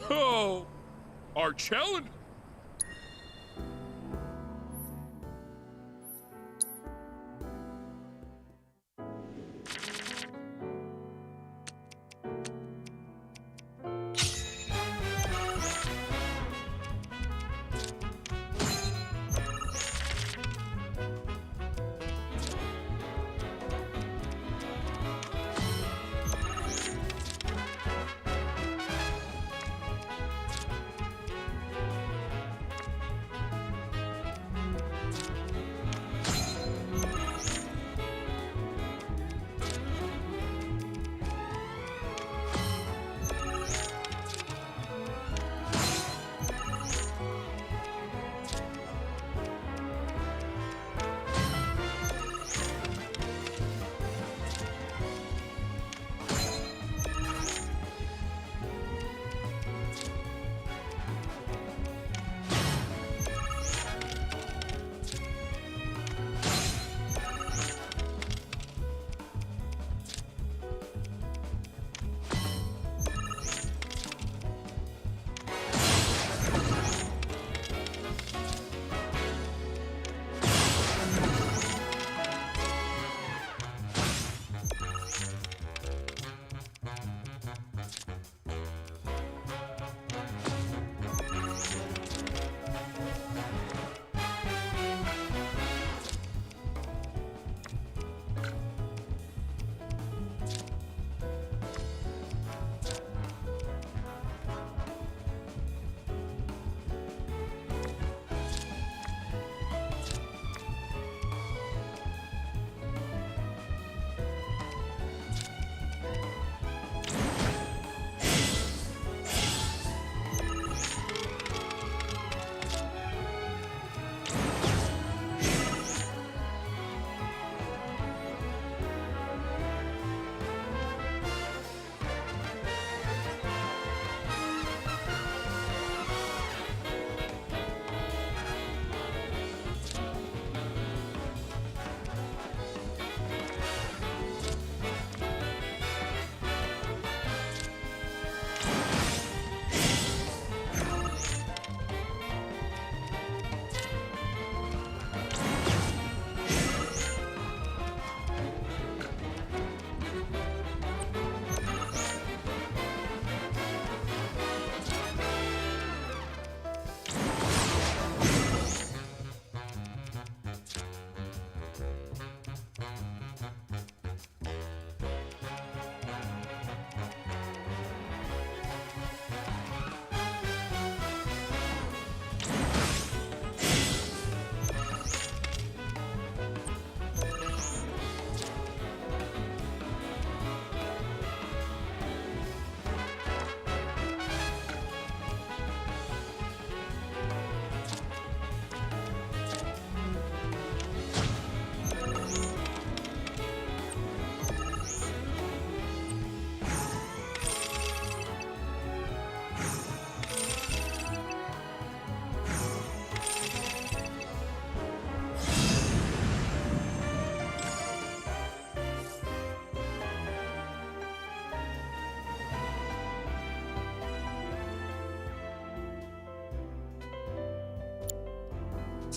Oh, our challenge.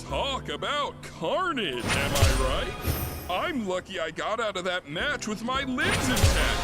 Talk about carnage, am I right? I'm lucky I got out of that match with my limbs intact.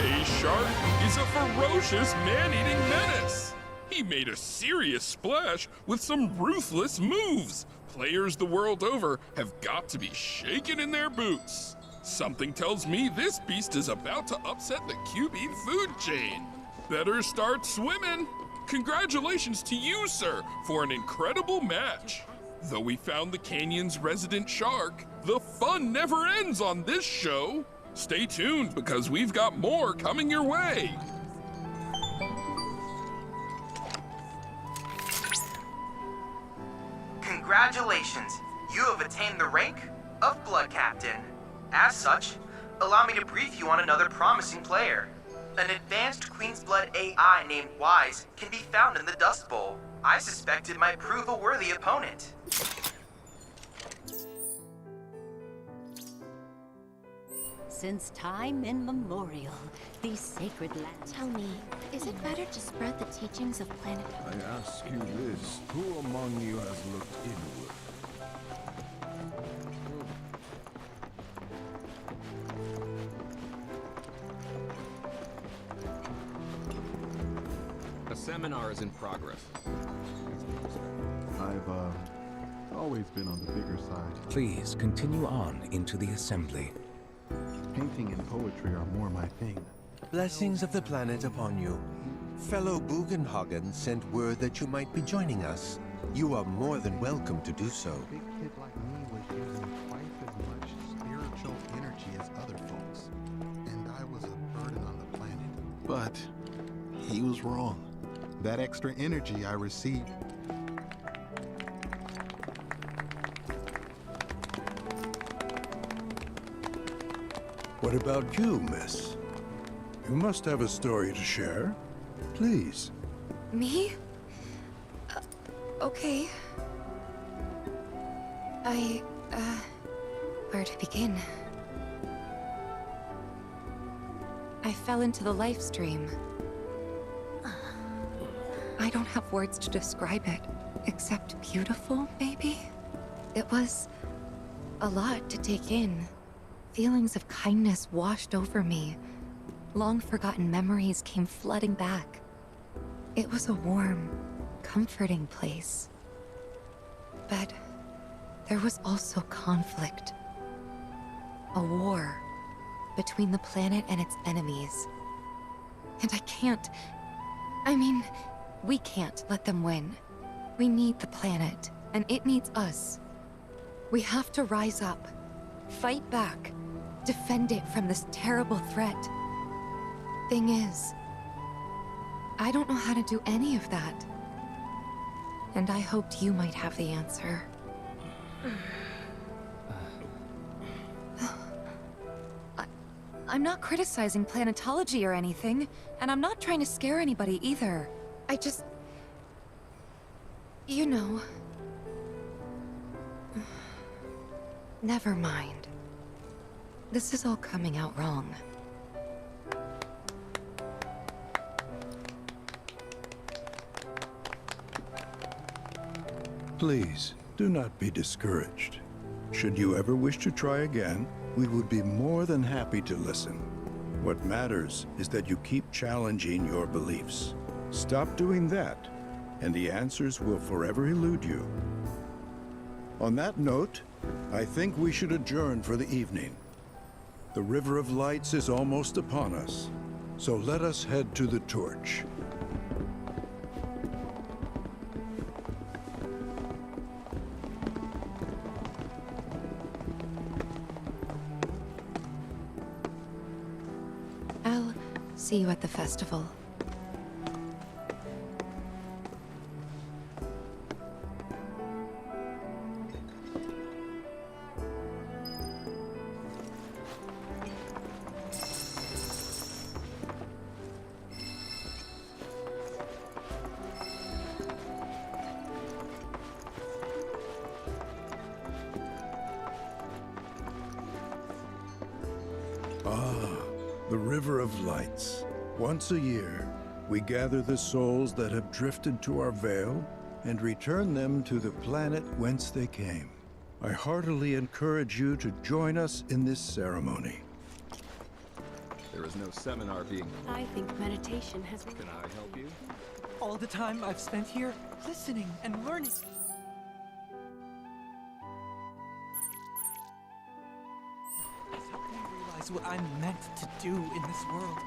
A shark is a ferocious man-eating menace. He made a serious splash with some ruthless moves. Players the world over have got to be shaken in their boots. Something tells me this beast is about to upset the QB food chain. Better start swimming. Congratulations to you, sir, for an incredible match. Though we found the canyon's resident shark, the fun never ends on this show. Stay tuned because we've got more coming your way. Congratulations, you have attained the rank of Blood Captain. As such, allow me to brief you on another promising player. An advanced Queen's Blood AI named Wise can be found in the Dust Bowl. I suspect it might prove a worthy opponent. Since time immemorial, these sacred lands... Tell me, is it better to spread the teachings of planet... I ask you this, who among you has looked inward? A seminar is in progress. I've always been on the bigger side. Please continue on into the assembly. Painting and poetry are more my thing. Blessings of the planet upon you. Fellow Bugenhagen sent word that you might be joining us. You are more than welcome to do so. A big kid like me was using twice as much spiritual energy as other folks, and I was a burden on the planet. But he was wrong. That extra energy I received. What about you, miss? You must have a story to share. Please. Me? Okay. Where to begin? I fell into the life stream. I don't have words to describe it, except beautiful, maybe? It was a lot to take in. Feelings of kindness washed over me. Long-forgotten memories came flooding back. It was a warm, comforting place. But there was also conflict. A war between the planet and its enemies. And we can't let them win. We need the planet, and it needs us. We have to rise up, fight back, defend it from this terrible threat. Thing is, I don't know how to do any of that. And I hoped you might have the answer. I'm not criticizing planetology or anything, and I'm not trying to scare anybody either. I just... You know... Never mind. This is all coming out wrong. Please, do not be discouraged. Should you ever wish to try again, we would be more than happy to listen. What matters is that you keep challenging your beliefs. Stop doing that, and the answers will forever elude you. On that note, I think we should adjourn for the evening. The River of Lights is almost upon us, so let us head to the torch. I'll see you at the festival. The River of Lights. Once a year, we gather the souls that have drifted to our veil and return them to the planet whence they came. I heartily encourage you to join us in this ceremony. There is no seminar being... I think meditation has... Can I help you? All the time I've spent here, listening and learning. It's helped me realize what I'm meant to do in this world.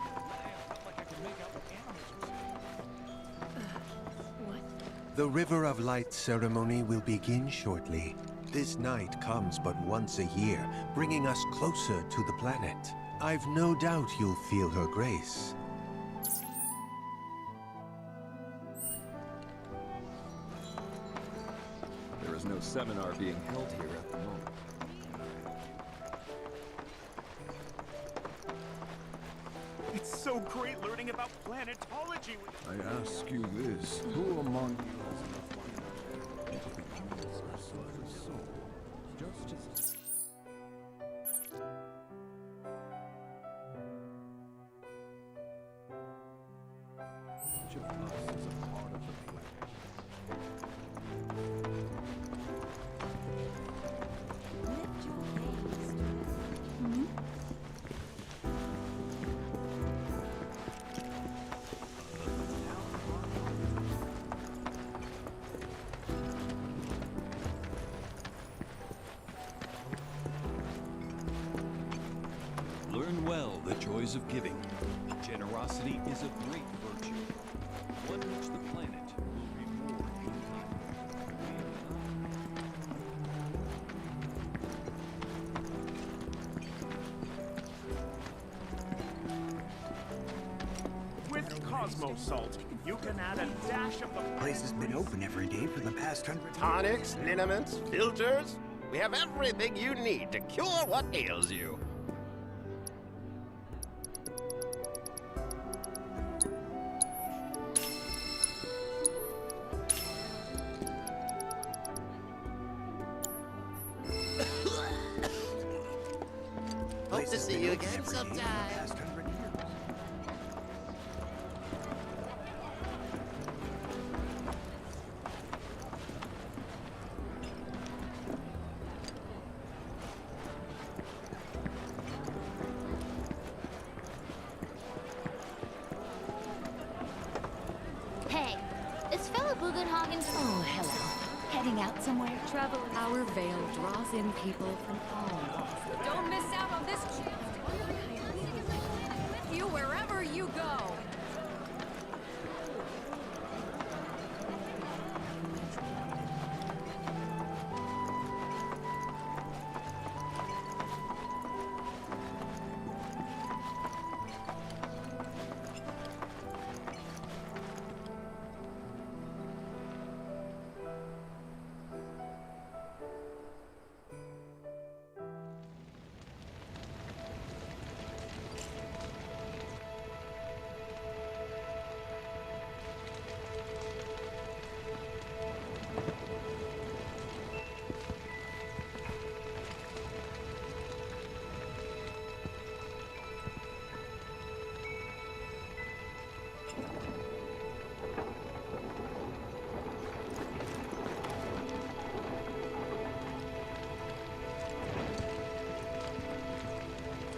The River of Light ceremony will begin shortly. This night comes but once a year, bringing us closer to the planet. I've no doubt you'll feel her grace. There is no seminar being held here at the moment. It's so great learning about planetology with... I ask you this, who among you has enough light into the universe of the soul? Just each of us is a part of the planet. Lift your gaze. Hmm? Learn well the joys of giving. Generosity is a great virtue, one which the planet will reward in With Cosmo Salt, you can add a dash of the... Place has been open every day for the past 100 years. Tonics, liniments, filters. We have everything you need to cure what ails you. Hope to see you again sometime. Hey, is fellow Bugenhagen... Oh, hello. Heading out somewhere? Travel. Our veil draws in people from all walks. Don't miss out on this chance to with you wherever you go.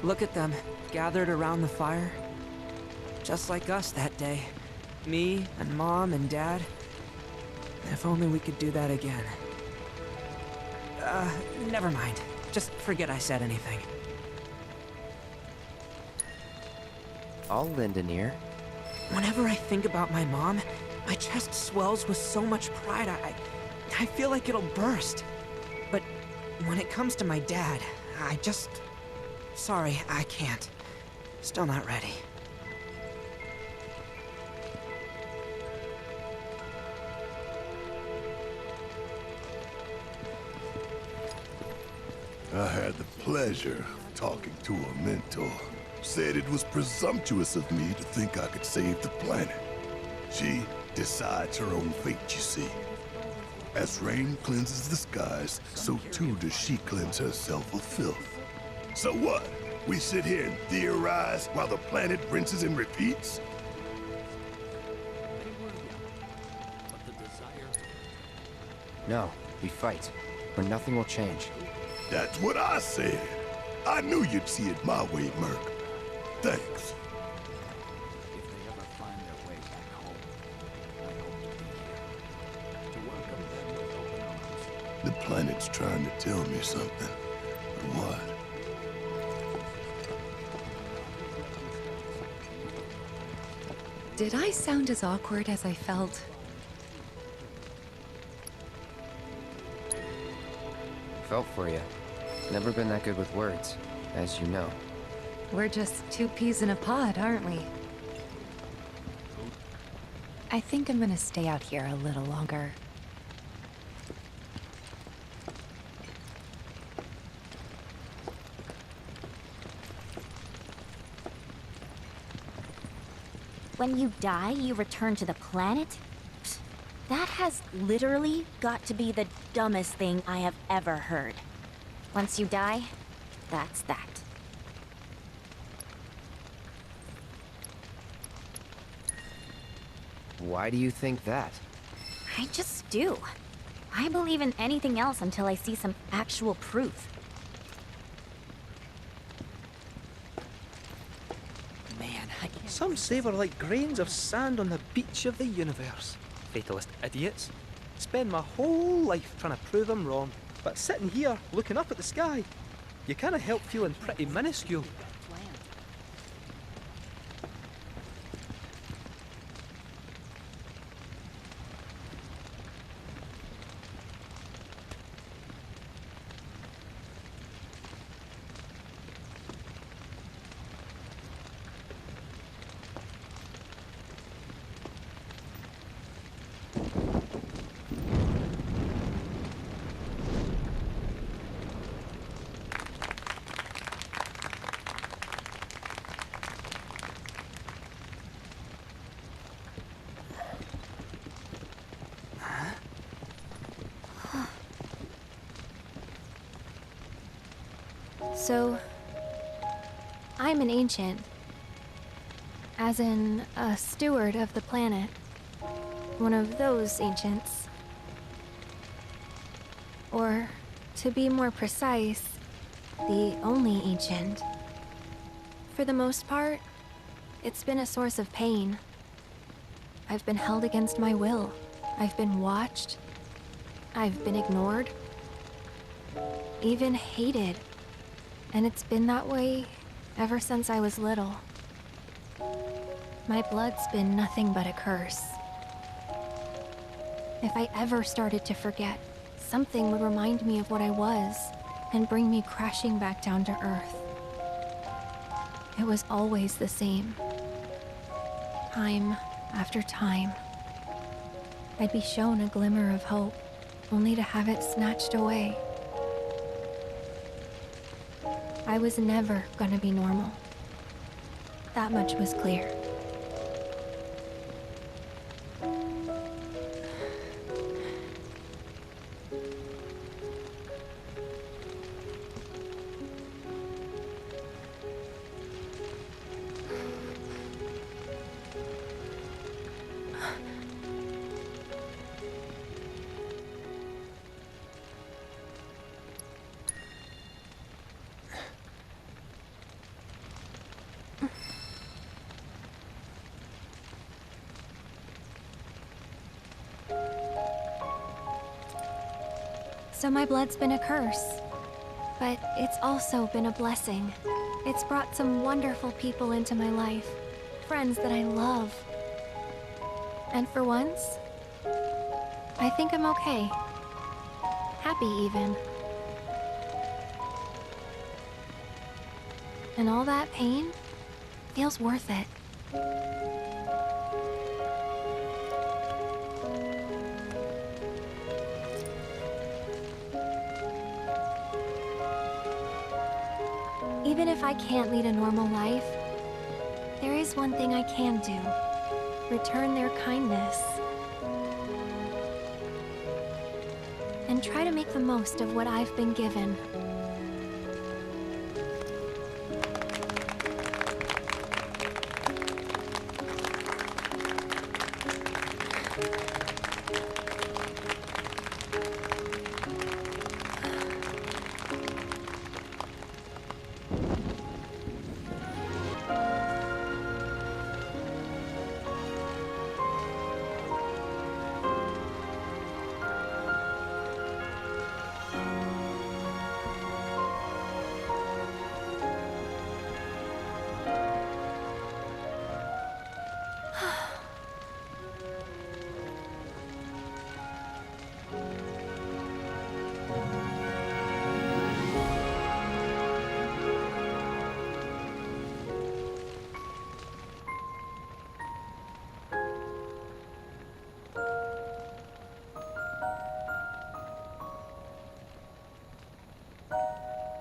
Look at them, gathered around the fire. Just like us that day. Me and Mom and Dad. If only we could do that again. Never mind. Just forget I said anything. I'll lend an ear. Whenever I think about my mom, my chest swells with so much pride, I feel like it'll burst. But when it comes to my dad, I just... Sorry, I can't. Still not ready. I had the pleasure of talking to a mentor. Said it was presumptuous of me to think I could save the planet. She decides her own fate, you see. As rain cleanses the skies, so too does she cleanse herself of filth. So what? We sit here and theorize while the planet rinses and repeats? No, we fight, or nothing will change. That's what I said. I knew you'd see it my way, Merc. Thanks. If they ever find their way back home, I hope to be here. To welcome them with open arms. The planet's trying to tell me something. But what? Did I sound as awkward as I felt? Felt for you. Never been that good with words, as you know. We're just two peas in a pod, aren't we? I think I'm gonna stay out here a little longer. When you die, you return to the planet? Psst, that has literally got to be the dumbest thing I have ever heard. Once you die, that's that. Why do you think that? I just do. I believe in anything else until I see some actual proof. Some savor like grains of sand on the beach of the universe. Fatalist idiots. Spend my whole life trying to prove them wrong, but sitting here looking up at the sky, you can't help feeling pretty minuscule. So, I'm an ancient. As in, a steward of the planet. One of those ancients. Or, to be more precise, the only ancient. For the most part, it's been a source of pain. I've been held against my will. I've been watched. I've been ignored. Even hated. And it's been that way ever since I was little. My blood's been nothing but a curse. If I ever started to forget, something would remind me of what I was and bring me crashing back down to Earth. It was always the same. Time after time. I'd be shown a glimmer of hope, only to have it snatched away. I was never gonna be normal. That much was clear. So my blood's been a curse, but it's also been a blessing. It's brought some wonderful people into my life, friends that I love. And for once, I think I'm okay. Happy even. And all that pain feels worth it. Even if I can't lead a normal life, there is one thing I can do. Return their kindness. And try to make the most of what I've been given.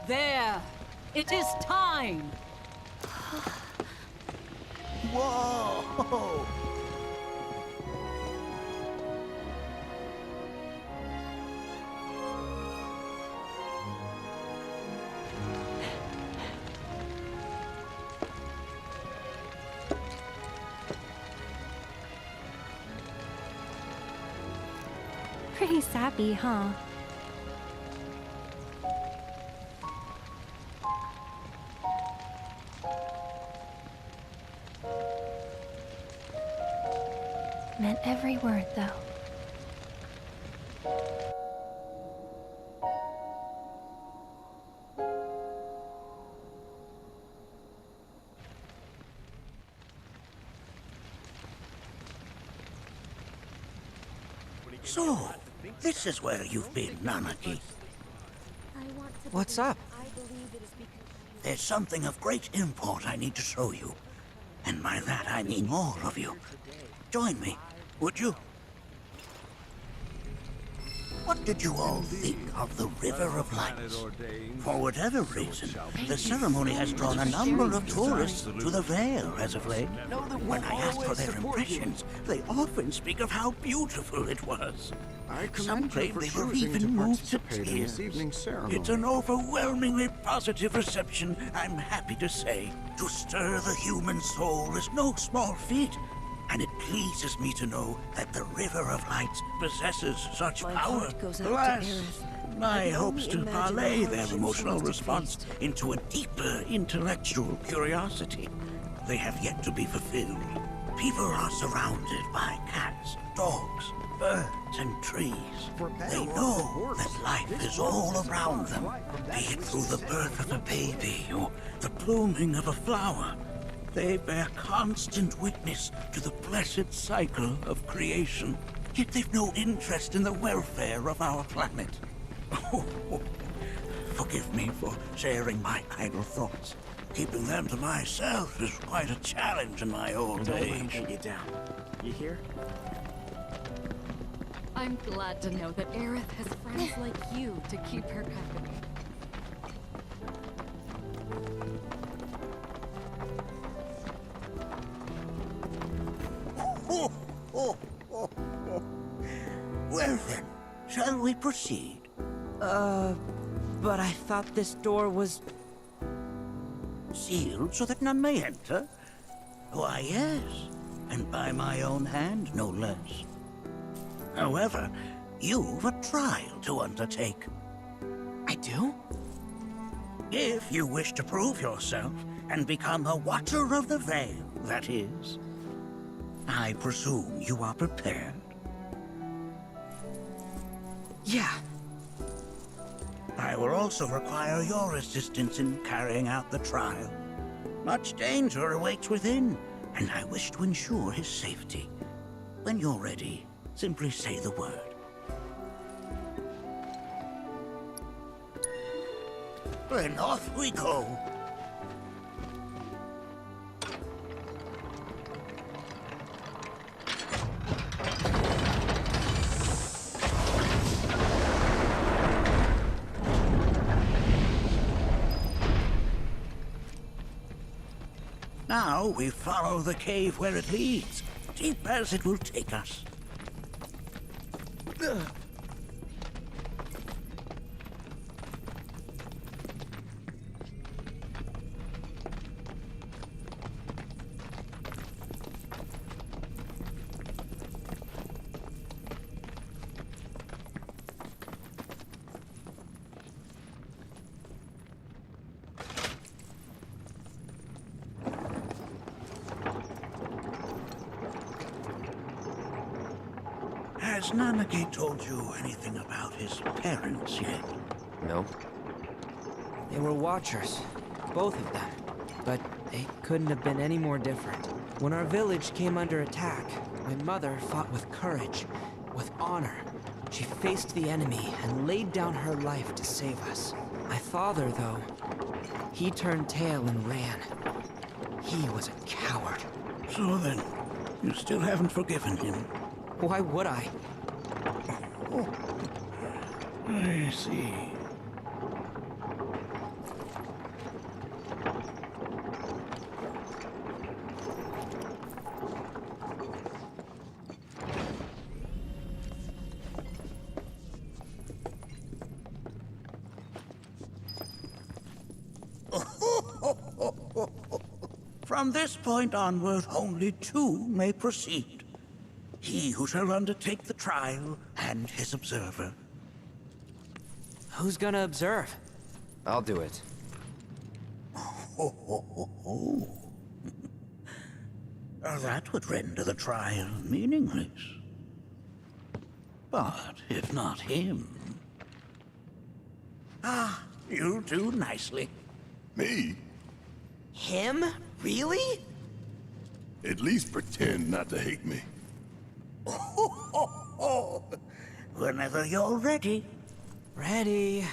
There! It is time! Whoa! Pretty sappy, huh? Meant every word, though. So, this is where you've been, Nanaki. What's up? There's something of great import I need to show you. And by that I mean all of you. Join me, would you? What did you all think of the River of Lights? For whatever reason, the ceremony has drawn a number of tourists to the Vale as of late. When I ask for their impressions, they often speak of how beautiful it was. Some claim they were even moved to tears. It's an overwhelmingly positive reception, I'm happy to say. To stir the human soul is no small feat. And it pleases me to know that the River of Lights possesses such power. Alas, my hopes to parlay their emotional response into a deeper intellectual curiosity. They have yet to be fulfilled. People are surrounded by cats, dogs, birds, and trees. They know that life is all around them, be it through the birth of a baby or the blooming of a flower. They bear constant witness to the blessed cycle of creation, yet they've no interest in the welfare of our planet. Forgive me for sharing my idle thoughts. Keeping them to myself is quite a challenge in my old age. Don't let me get down. You hear? I'm glad to know that Aerith has friends like you to keep her company. Well then, shall we proceed? But I thought this door was... Sealed so that none may enter? Why, yes, and by my own hand, no less. However, you've a trial to undertake. I do? If you wish to prove yourself and become a Watcher of the Veil, that is. I presume you are prepared? Yeah. I will also require your assistance in carrying out the trial. Much danger awaits within, and I wish to ensure his safety. When you're ready, simply say the word. Then off we go. Now we follow the cave where it leads, deep as it will take us. Has Nanaki told you anything about his parents yet? No. They were Watchers, both of them. But they couldn't have been any more different. When our village came under attack, my mother fought with courage, with honor. She faced the enemy and laid down her life to save us. My father, though, he turned tail and ran. He was a coward. So then, you still haven't forgiven him? Why would I? Oh, I see. From this point onward, only two may proceed. He who shall undertake the trial and his observer. Who's gonna observe? I'll do it. That would render the trial meaningless. But if not him... Ah, you'll do nicely. Me? Him? Really? At least pretend not to hate me. Whenever you're ready. Ready.